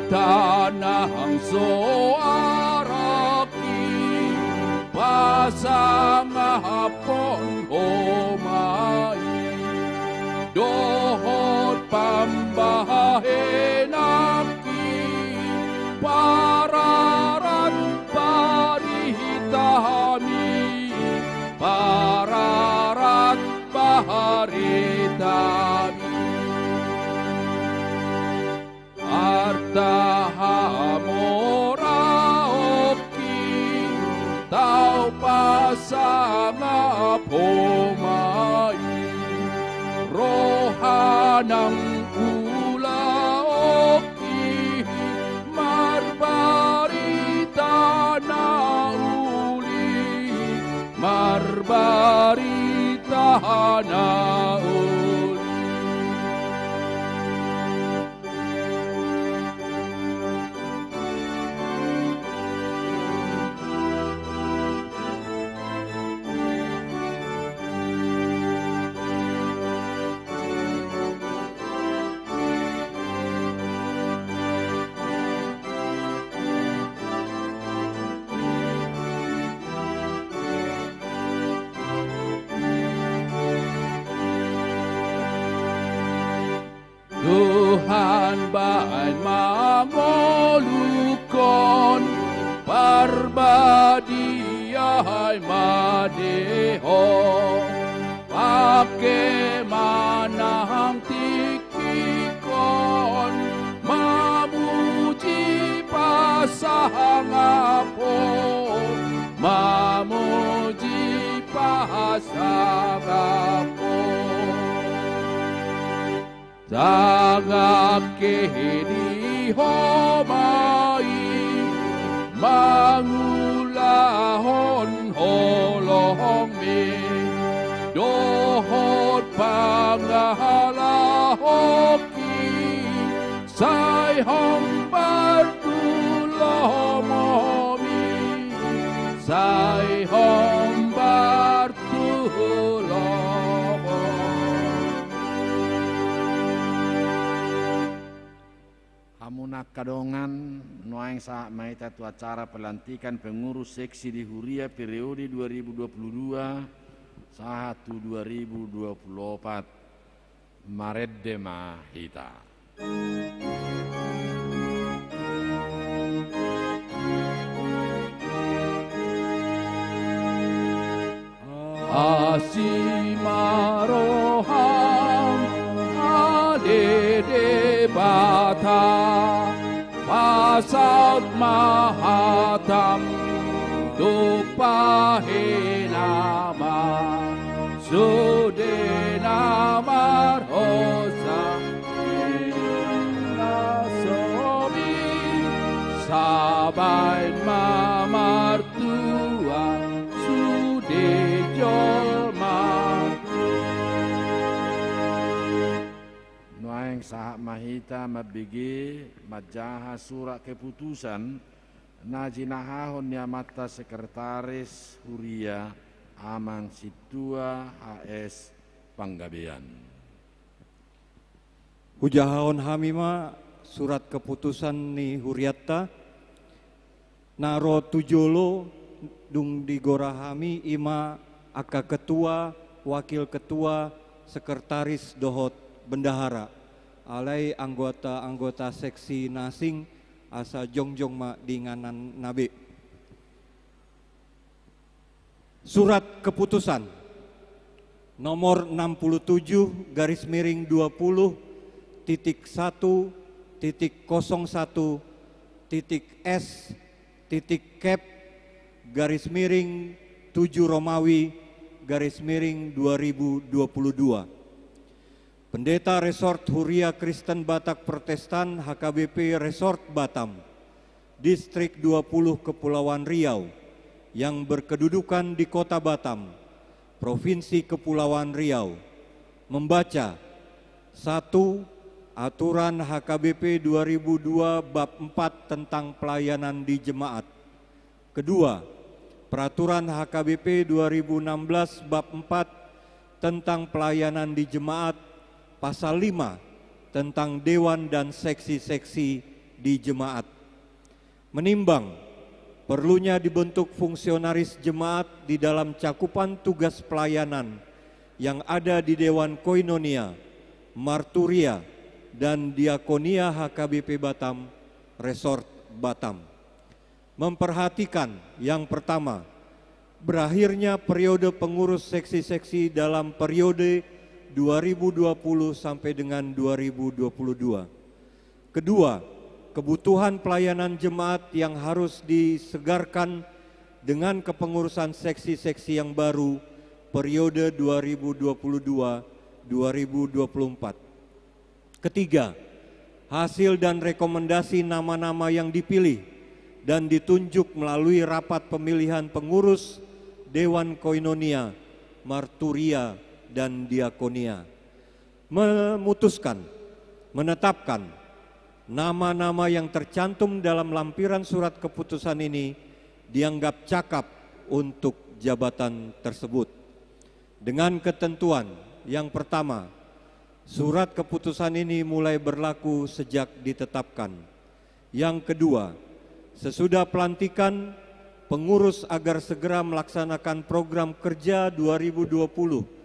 Tanahang soaraki pasangapon homai dohot pambahenaki pararat paritami pararat paritami Tahamoraoki tau pasangapomai rohanang ulaoki marbarita nauli marbarita nauli. Tuhan bahan mangolukon parbadiai madeho pake manang tikikon mamuji pasangapo mamuji pasangapo tagake di homai mangulahon holome dohot pangalahoki sai hombar tulomomi sai hombar tulomomi. Hamunak kadongan noeng saat maita tu acara pelantikan pengurus seksi di Huria periode 2022 satu 2024 Maredde Mahita. Asimaroham adede bata pasaut mahatam tupahinama sudenamar hosa nasomi sabai mamar tua sudejolma Noeng saat mahita kita mabigi majaha surat keputusan najinahahon niamata sekretaris Huria Amang Situa HS Panggabean. Hujahaon hamima surat keputusan ni Huriatta naro tujolo dung digorahami ima aka ketua, wakil ketua, sekretaris dohot bendahara alai anggota seksi nasing asa jongjong ma dinganan nabe. Surat keputusan nomor 67 garis miring 20.01.S.Cap garis miring 7 Romawi garis miring 2022. Pendeta Resort Huria Kristen Batak Protestan HKBP Resort Batam, Distrik 20 Kepulauan Riau yang berkedudukan di Kota Batam, Provinsi Kepulauan Riau, membaca 1. Aturan HKBP 2002 Bab 4 tentang pelayanan di jemaat. Kedua, Peraturan HKBP 2016 Bab 4 tentang pelayanan di jemaat, Pasal 5 tentang dewan dan seksi-seksi di jemaat. Menimbang perlunya dibentuk fungsionaris jemaat di dalam cakupan tugas pelayanan yang ada di Dewan Koinonia, Marturia, dan Diakonia HKBP Batam, Resort Batam. Memperhatikan yang pertama, berakhirnya periode pengurus seksi-seksi dalam periode 2020 sampai dengan 2022. Kedua, kebutuhan pelayanan jemaat yang harus disegarkan dengan kepengurusan seksi-seksi yang baru periode 2022-2024. Ketiga, hasil dan rekomendasi nama-nama yang dipilih dan ditunjuk melalui rapat pemilihan pengurus Dewan Koinonia, Marturia, dan Diakonia. Menetapkan nama-nama yang tercantum dalam lampiran surat keputusan ini dianggap cakap untuk jabatan tersebut. Dengan ketentuan yang pertama, surat keputusan ini mulai berlaku sejak ditetapkan. Yang kedua, sesudah pelantikan, pengurus agar segera melaksanakan program kerja 2020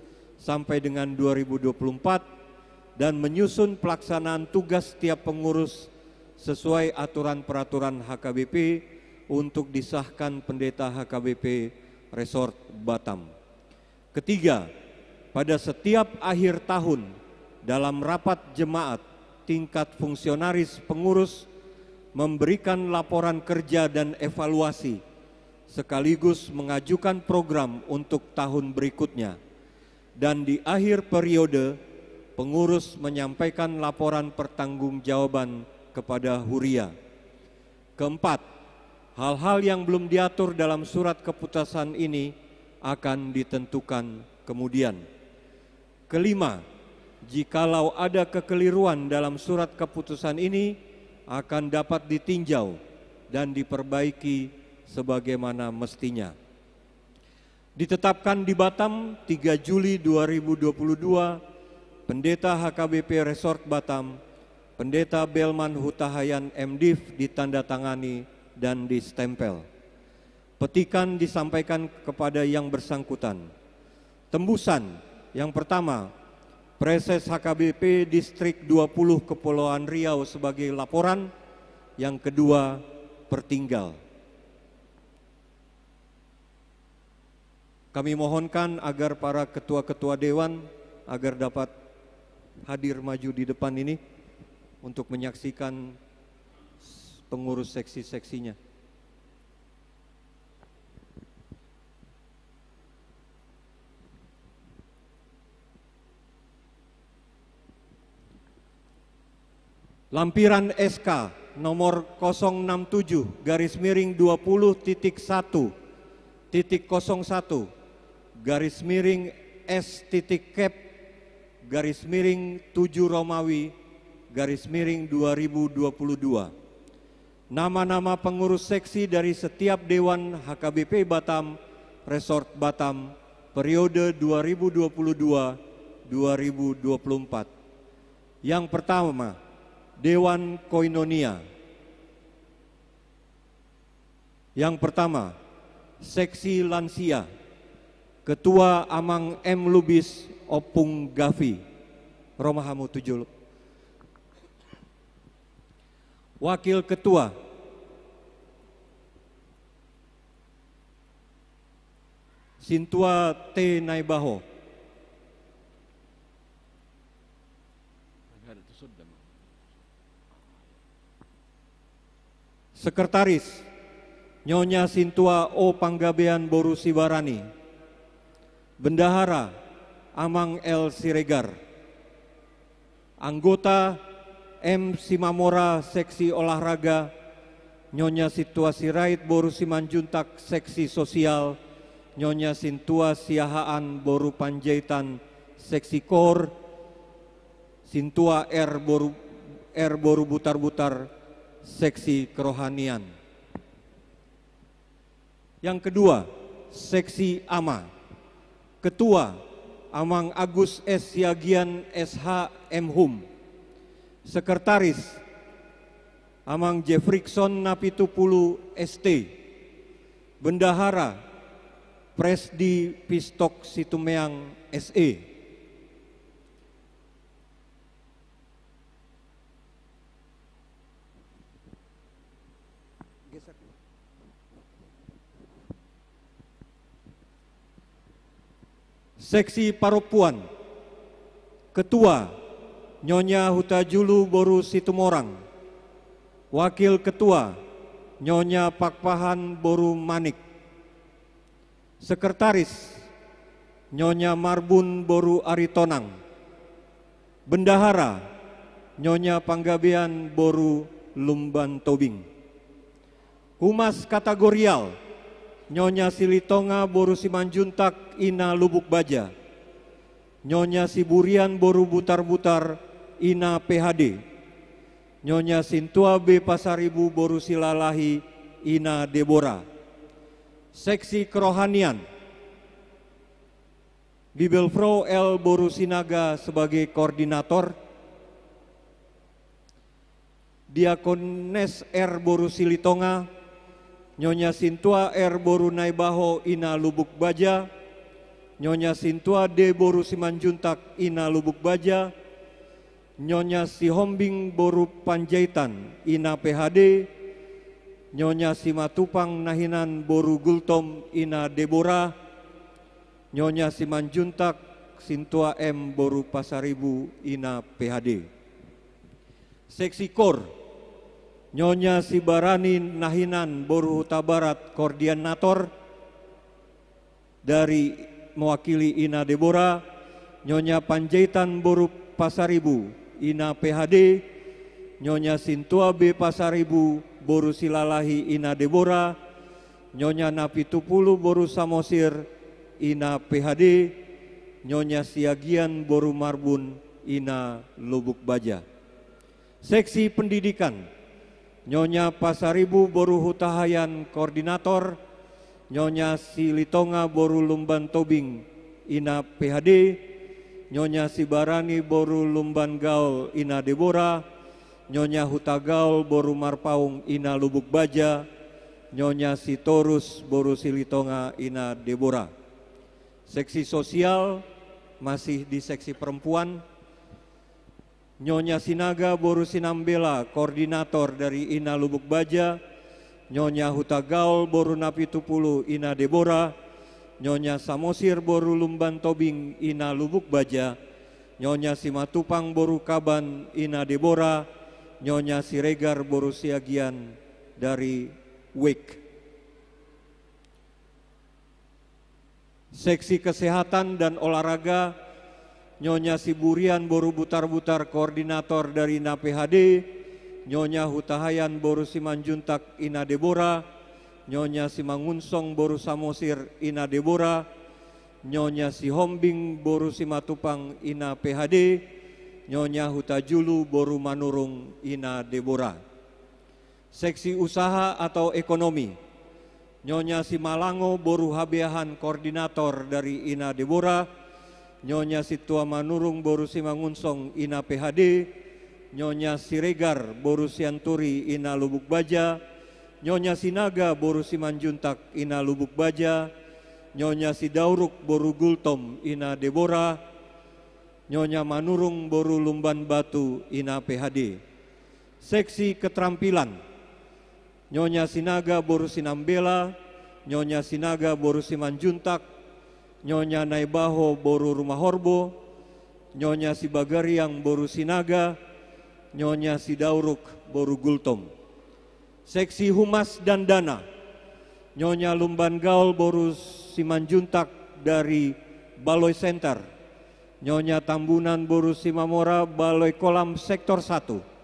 sampai dengan 2024 dan menyusun pelaksanaan tugas setiap pengurus sesuai aturan peraturan HKBP untuk disahkan pendeta HKBP Resort Batam. Ketiga, pada setiap akhir tahun dalam rapat jemaat tingkat fungsionaris pengurus memberikan laporan kerja dan evaluasi sekaligus mengajukan program untuk tahun berikutnya, dan di akhir periode pengurus menyampaikan laporan pertanggungjawaban kepada Huria. Keempat, hal-hal yang belum diatur dalam surat keputusan ini akan ditentukan kemudian. Kelima, jikalau ada kekeliruan dalam surat keputusan ini akan dapat ditinjau dan diperbaiki sebagaimana mestinya. Ditetapkan di Batam 3 Juli 2022, Pendeta HKBP Resort Batam, Pendeta Belman Hutahayan MDiv ditandatangani dan distempel. Petikan disampaikan kepada yang bersangkutan. Tembusan yang pertama, Preses HKBP Distrik 20 Kepulauan Riau sebagai laporan. Yang kedua, pertinggal. Kami mohonkan agar para ketua-ketua dewan agar dapat hadir maju di depan ini untuk menyaksikan pengurus seksi-seksinya. Lampiran SK nomor 067/20.1.01 garis miring S.Cap garis miring 7 Romawi 2022. Nama-nama pengurus seksi dari setiap Dewan HKBP Batam, Resort Batam, periode 2022-2024. Yang pertama, Dewan Koinonia. Yang pertama, Seksi Lansia, Ketua Amang M. Lubis Opung Gavi, Romahamu 7. Wakil Ketua, Sintua T. Naibaho. Sekretaris, Nyonya Sintua O. Panggabean Boru Sibarani. Bendahara, Amang L. Siregar. Anggota, M. Simamora Seksi Olahraga, Nyonya Situa Sirait Boru Simanjuntak Seksi Sosial, Nyonya Sintua Siahaan Boru Panjaitan Seksi Kor, Sintua R. Boru Butar-Butar Seksi Kerohanian. Yang kedua, Seksi AMA. Ketua, Amang Agus S. Siagian SH M. Hum. Sekretaris, Amang Jeffrikson Napitupulu ST. Bendahara, Presdi Pistok Situmeang SE. Seksi Paropuan. Ketua, Nyonya Hutajulu Boru Situmorang. Wakil Ketua, Nyonya Pakpahan Boru Manik. Sekretaris, Nyonya Marbun Boru Aritonang. Bendahara, Nyonya Panggabean Boru Lumban Tobing. Humas Kategorial, Nyonya Silitonga Boru Simanjuntak Ina Lubuk Baja. Nyonya Siburian Boru Butar-Butar Ina PHD. Nyonya Sintua B. Pasaribu Boru Silalahi Ina Debora. Seksi Kerohanian, Bibelfro L. Boru Sinaga sebagai koordinator. Diakones R. Boru Silitonga, Nyonya Sintua R. Boru Naibaho Ina Lubuk Baja, Nyonya Sintua D. Boru Simanjuntak Ina Lubuk Baja, Nyonya Sihombing Boru Panjaitan Ina PHD, Nyonya Simatupang Nahinan Boru Gultom Ina Debora, Nyonya Simanjuntak Sintua M. Boru Pasaribu Ina PHD. Seksi Kor, Nyonya Sibarani Nahinan Boru Huta Barat Koordinator. Dari mewakili Ina Debora, Nyonya Panjaitan Boru Pasaribu Ina PHD, Nyonya Sintua B. Pasaribu Boru Silalahi Ina Debora, Nyonya Napitupulu Boru Samosir Ina PHD, Nyonya Siagian Boru Marbun Ina Lubuk Baja. Seksi Pendidikan, Nyonya Pasaribu Boru Hutahayan Koordinator, Nyonya Silitonga Boru Lumban Tobing Ina PHD, Nyonya Sibarani Boru Lumban Gaul Ina Debora, Nyonya Hutagaul Boru Marpaung Ina Lubuk Baja, Nyonya Sitorus Boru Silitonga Ina Debora. Seksi Sosial, masih di seksi perempuan, Nyonya Sinaga Boru Sinambela Koordinator dari Ina Lubuk Baja, Nyonya Hutagaul Boru Napitupulu Ina Debora, Nyonya Samosir Boru Lumban Tobing Ina Lubuk Baja, Nyonya Simatupang Boru Kaban Ina Debora, Nyonya Siregar Boru Siagian dari WIK. Seksi Kesehatan dan Olahraga, Nyonya Siburian Boru Butar-Butar Koordinator dari Ina PHD, Nyonya Hutahayan Boru Simanjuntak Ina Debora, Nyonya Simangunsong Boru Samosir Ina Debora, Nyonya Sihombing Boru Simatupang Ina PHD, Nyonya Hutajulu Boru Manurung Ina Deborah. Seksi Usaha atau Ekonomi, Nyonya Simalango Boru Habeahan Koordinator dari Ina Deborah, Nyonya Situa Manurung Boru Simangunsong Ina PHD, Nyonya Siregar Boru Sianturi Ina Lubuk Baja, Nyonya Sinaga Boru Simanjuntak Ina Lubuk Baja, Nyonya Sidauruk Boru Gultom Ina Deborah, Nyonya Manurung Boru Lumban Batu Ina PHD. Seksi Keterampilan, Nyonya Sinaga Boru Sinambela, Nyonya Sinaga Boru Simanjuntak, Nyonya Naibaho Boru Rumah Horbo, Nyonya Sibagariang Boru Sinaga, Nyonya Sidauruk Boru Gultom. Seksi Humas dan Dana, Nyonya Lumban Gaul Boru Simanjuntak dari Baloi Center, Nyonya Tambunan Boru Simamora Baloi Kolam Sektor 1,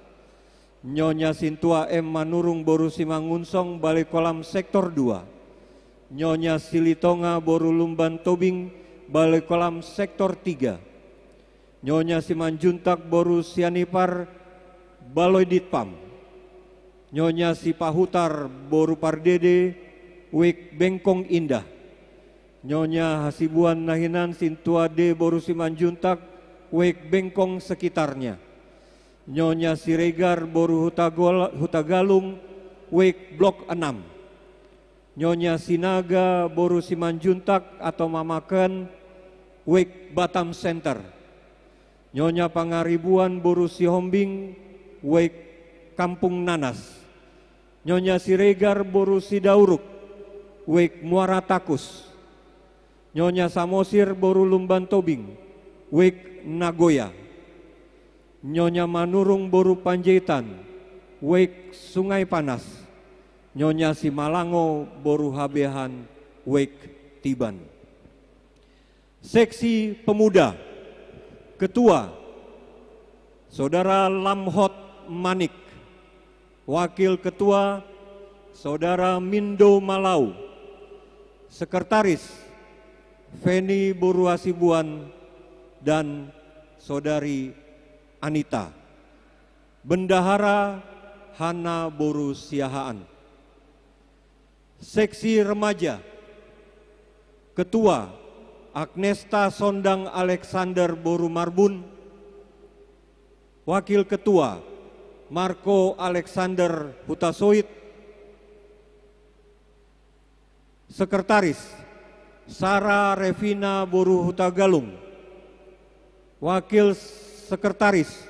Nyonya Sintua M. Manurung Boru Simangunsong Balai Kolam Sektor 2, Nyonya Silitonga Boru Lumban Tobing Balai Kolam Sektor 3, Nyonya Simanjuntak Boru Sianipar Baloi Ditpam, Nyonya Sipahutar Boru Pardede Wik Bengkong Indah, Nyonya Hasibuan Nahinan Sintua D Boru Simanjuntak Wik Bengkong sekitarnya, Nyonya Siregar Boru Hutagalung Wik Blok 6, Nyonya Sinaga Boru Simanjuntak atau Mamaken Wik Batam Center, Nyonya Pangaribuan Boru Sihombing Wik Kampung Nanas, Nyonya Siregar Boru Sidauruk Wik Muara Takus, Nyonya Samosir Boru Lumban Tobing Wik Nagoya, Nyonya Manurung Boru Panjaitan Wik Sungai Panas, Nyonya Simalango Boru Habeahan Wik Tiban. Seksi Pemuda, Ketua Saudara Lamhot Manik, Wakil Ketua Saudara Mindo Malau, Sekretaris Feni Boru Hasibuan dan Saudari Anita, Bendahara Hana Boru Siahaan. Seksi Remaja, Ketua Agnesta Sondang Alexander Boru Marbun, Wakil Ketua Marco Alexander Hutasoit, Sekretaris Sarah Revina Boru Hutagalung, Wakil Sekretaris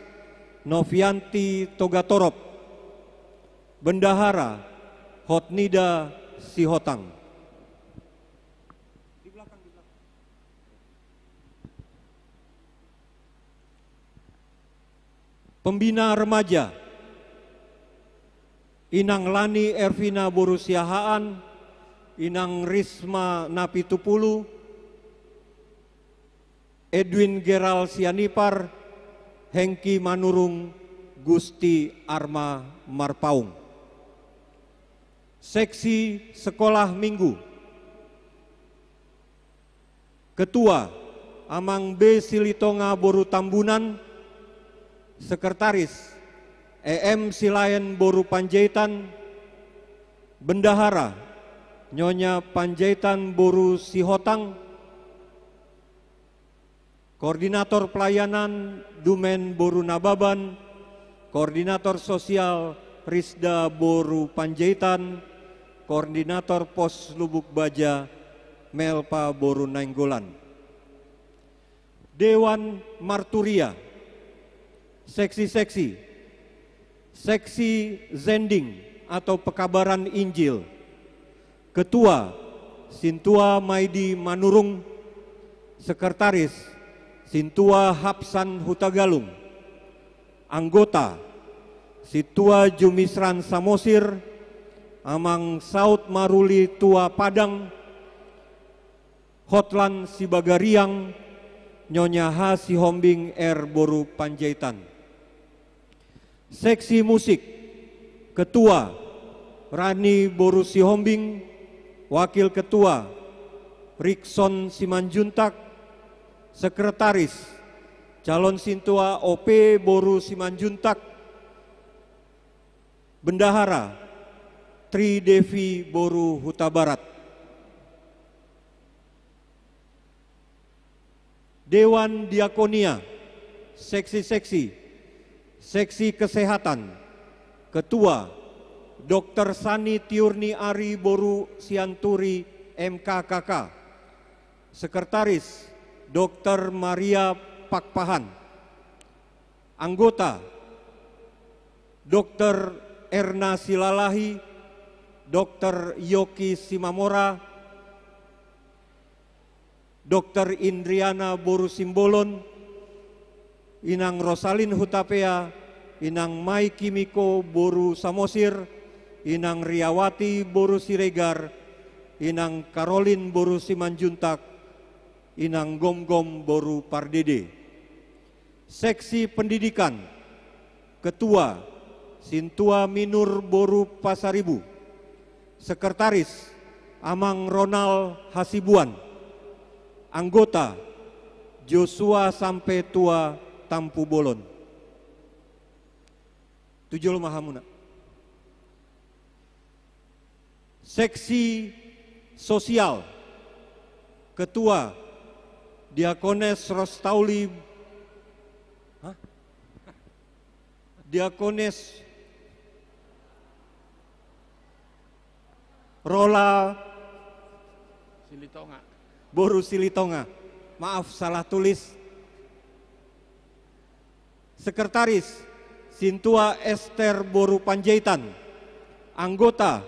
Novianti Togatorop, Bendahara Hotnida Sihotang. Pembina Remaja, Inang Lani Ervina Boru Siahaan, Inang Risma Napitupulu, Edwin Geral Sianipar, Hengki Manurung Gusti Arma Marpaung. Seksi Sekolah Minggu, Ketua Amang B. Silitonga Boru Tambunan, Sekretaris EM Silayan Boru Panjaitan, Bendahara Nyonya Panjaitan Boru Sihotang, Koordinator Pelayanan Dumen Boru Nababan, Koordinator Sosial Risda Boru Panjaitan, Koordinator Pos Lubuk Baja Melpa Boru Nainggolan. Dewan Marturia, seksi-seksi, seksi Zending atau Pekabaran Injil, Ketua Sintua Maidi Manurung, Sekretaris Sintua Hapsan Hutagalung, Anggota Situa Jumisran Samosir, Amang Saud Maruli Tua Padang, Hotlan Sibagariang, Nyonya H. Sihombing R. Boru Panjaitan. Seksi Musik, Ketua Rani Boru Sihombing, Wakil Ketua Rikson Simanjuntak, Sekretaris calon Sintua OP Boru Simanjuntak, Bendahara Tri Devi Boru Huta Barat. Dewan Diakonia, seksi-seksi, seksi kesehatan, Ketua Dr. Sani Tiurni Ari Boru Sianturi MKKK, Sekretaris Dr. Maria Pakpahan, Anggota Dr. Erna Silalahi, Dr. Yoki Simamora, Dr. Indriana Boru Simbolon, Inang Rosalin Hutapea, Inang Mai Kimiko Boru Samosir, Inang Riawati Boru Siregar, Inang Karolin Boru Simanjuntak, Inang Gomgom Boru Pardede. Seksi Pendidikan, Ketua Sintua Minur Boru Pasaribu, Sekretaris Amang Ronald Hasibuan, Anggota Joshua Sampai Tua Tampu Bolon. Tujul Mahamuna. Seksi Sosial, Ketua Diakones Rostauli, Diakones Rola Silitonga. Boru Silitonga, maaf salah tulis. Sekretaris Sintua Esther Boru Panjaitan, Anggota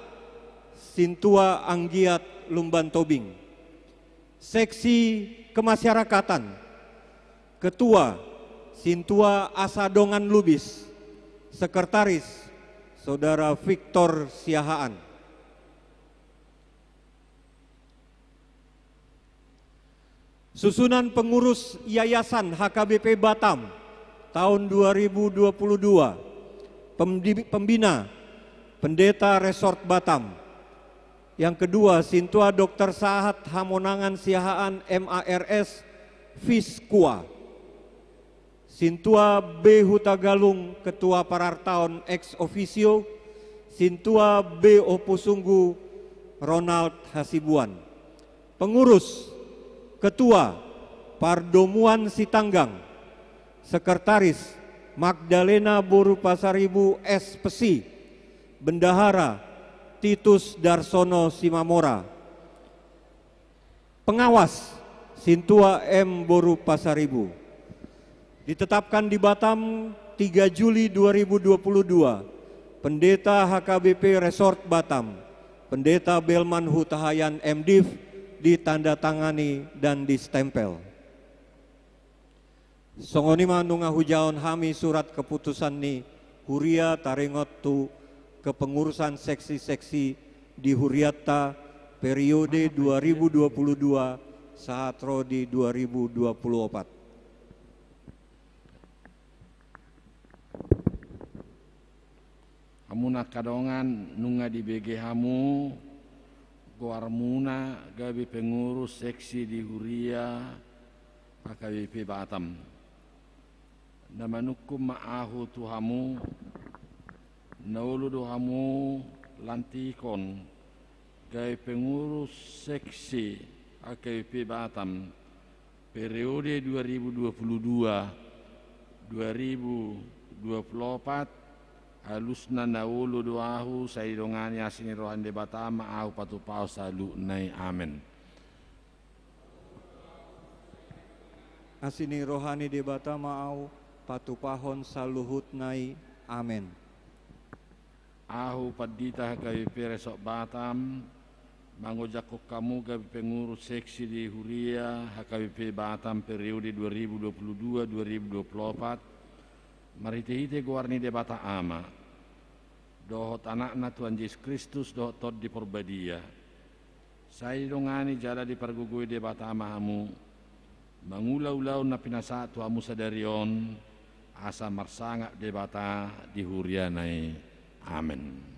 Sintua Anggiat Lumban Tobing. Seksi Kemasyarakatan, Ketua Sintua Asadongan Lubis, Sekretaris Saudara Victor Siahaan. Susunan pengurus Yayasan HKBP Batam tahun 2022. Pembina Pendeta Resort Batam. Yang kedua, Sintua Dr. Sahat Hamonangan Siahaan MARS Fiskua. Sintua B. Hutagalung Ketua Parartaon ex officio. Sintua B. Opusunggu Ronald Hasibuan. Pengurus Ketua Pardomuan Sitanggang, Sekretaris Magdalena Boru Pasaribu SPC, Bendahara Titus Darsono Simamora. Pengawas Sintua M Boru Pasaribu. Ditetapkan di Batam 3 Juli 2022, Pendeta HKBP Resort Batam, Pendeta Belman Hutahayan MDiv, ditandatangani dan distempel. Songonima nunga hujaon hami surat keputusan ni Huria Tarengot tu kepengurusan seksi-seksi di Huriata periode 2022 sahatro di 2024. Hamuna kadongan nunga di BG hamu Goarmuna gabi pengurus seksi di Huria HKBP Batam. Namanukum ma'ahu tuhamu naulu dohamu lantikon gabi pengurus seksi HKBP Batam periode 2022-2024. Halusna naulu doahu saidongani asini rohan de Batama au patupau salu nai amen. Asini rohani de Batama au patupahon saluhut nai amen. Ahu padita HKBP Resort Batam mangojako kamu gabi pengurus seksi di Huria HKBP Batam periode 2022-2024. Marite-hite guarni de bata ama dohot anakna Tuhan Yesus Kristus dohot tod di porbadia sai dongani jala di pargugui de bata amahamu mangulau-lau na pinasa tuamu sadarion asa marsanga de bata di hurianai amen.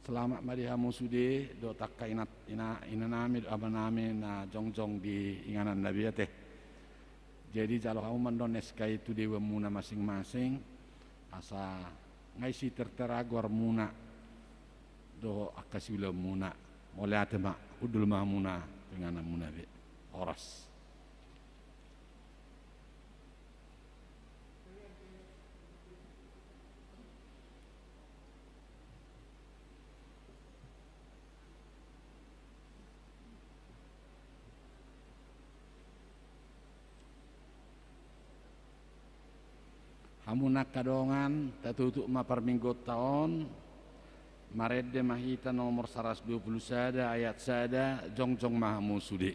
Selamat madihamu sude do takka ina nami do abanami na jongjong di inganan nabi teh. Jadi kalau kamu mendones kai itu dewa muna masing-masing asa ngaisi terteragor muna do akasila muna oleh atema udul mah muna dengan muna be oras. Hamunak kadongan tatutuk mapar minggu tahun Marede mahita nomor 120 sada ayat sada jongjong mahamu sude.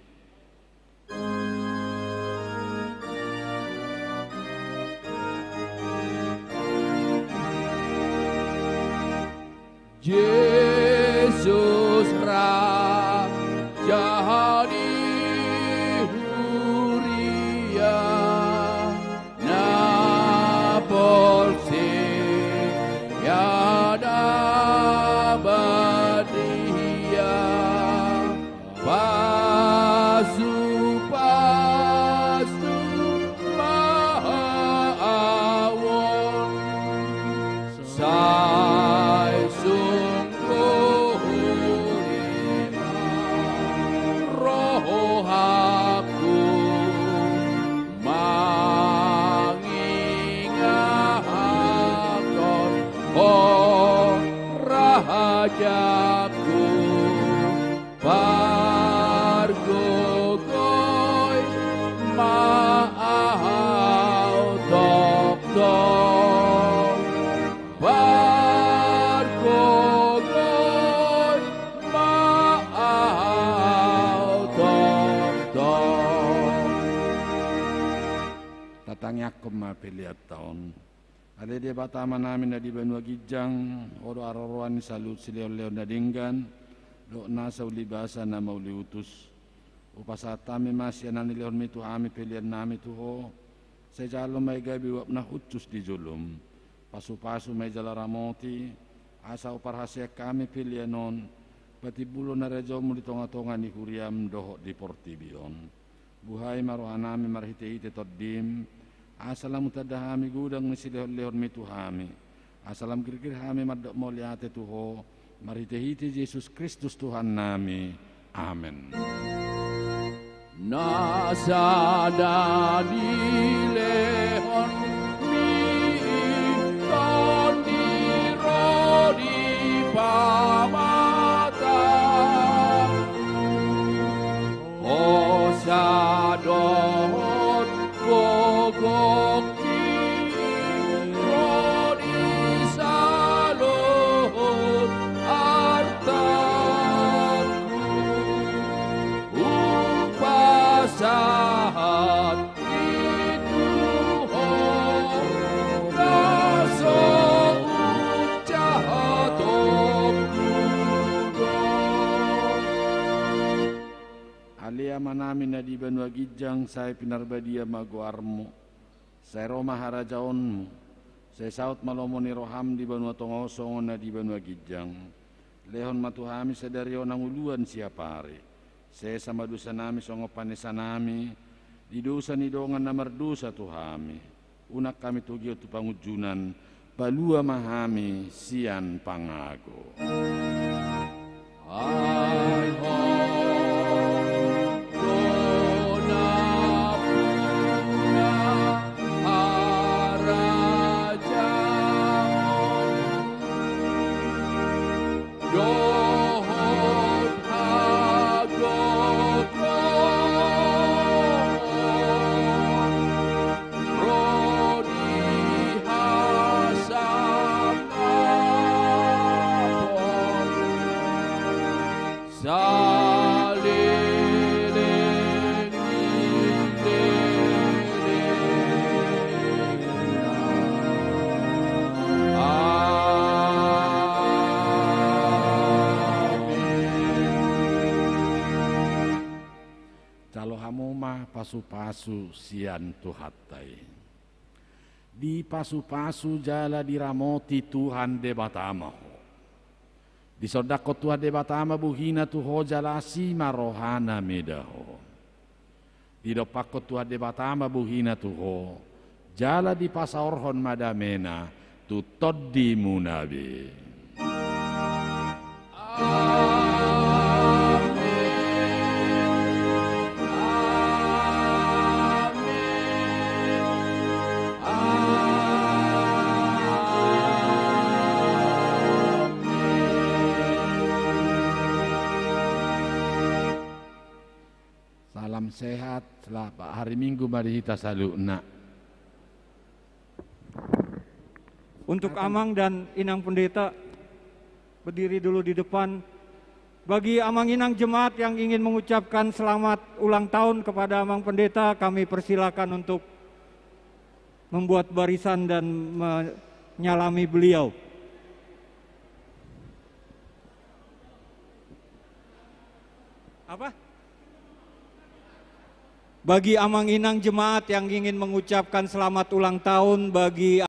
Yesus Raja di Huria na porsi yada badia pasu maawon sai sungguh lima roh aku mengingatkan oh rahajaku pargogoy maau tok-tok pargogoy maau tok-tok. Tatangnya aku mapiliat tahun. Ada dia batama namin na di Banua Gijang, oro araruan salut sileo-leo na dinggan, do nasa ulibasa na mauliutus. Upasatami masya na nilihon mitu ami pilihan nami tuho, sejalo may gabi wap na hutus di julum. Pasu-pasu may jalaramoti, asa uparhasya kami pilihanon, pati bulo na rejo mo di tonga-tonga ni Huriam doho di Portibion. Buhay maruhanami marhite-hite toddim, asalam utadahami gudang ni silehon-lehon mitu hami. Asalam kir-kir hami madok moliate tuho, marhite-hite Yesus Kristus Tuhan nami. Amin. Nasa di lehon mi tondiro di pamata osadon gogoki rodi salon artaku upasahat itu raso alia manami na di Banua Gijang saya pinarbadia maguarmu saya Roma harajaonmu saya saut malomoni roham di Banua Tongosong na di Banua Gijang lehon matuhami sadario nang uluan siapare saya sama dosa nami songo panesa nami di dosa ni dongan na mardosa tuhami unak kami tugio tu pangujunan palua mahami sian pangago. Hai ho pasu-pasu sian tuhatai. Di pasu-pasu jala diramoti Tuhan debatamaho. Di sodako Tuhan debatama buhina tuho jalasi marohana medaho. Di dopako Tuhan debatama buhina tuho jala di pasaorhon madamena tu toddi munabe. Salam sehat, selamat hari Minggu mari kita saluna. Untuk Amang dan Inang Pendeta berdiri dulu di depan. Bagi Amang Inang jemaat yang ingin mengucapkan selamat ulang tahun kepada Amang Pendeta, kami persilakan untuk membuat barisan dan menyalami beliau. Apa? Bagi Amang Inang jemaat yang ingin mengucapkan selamat ulang tahun bagi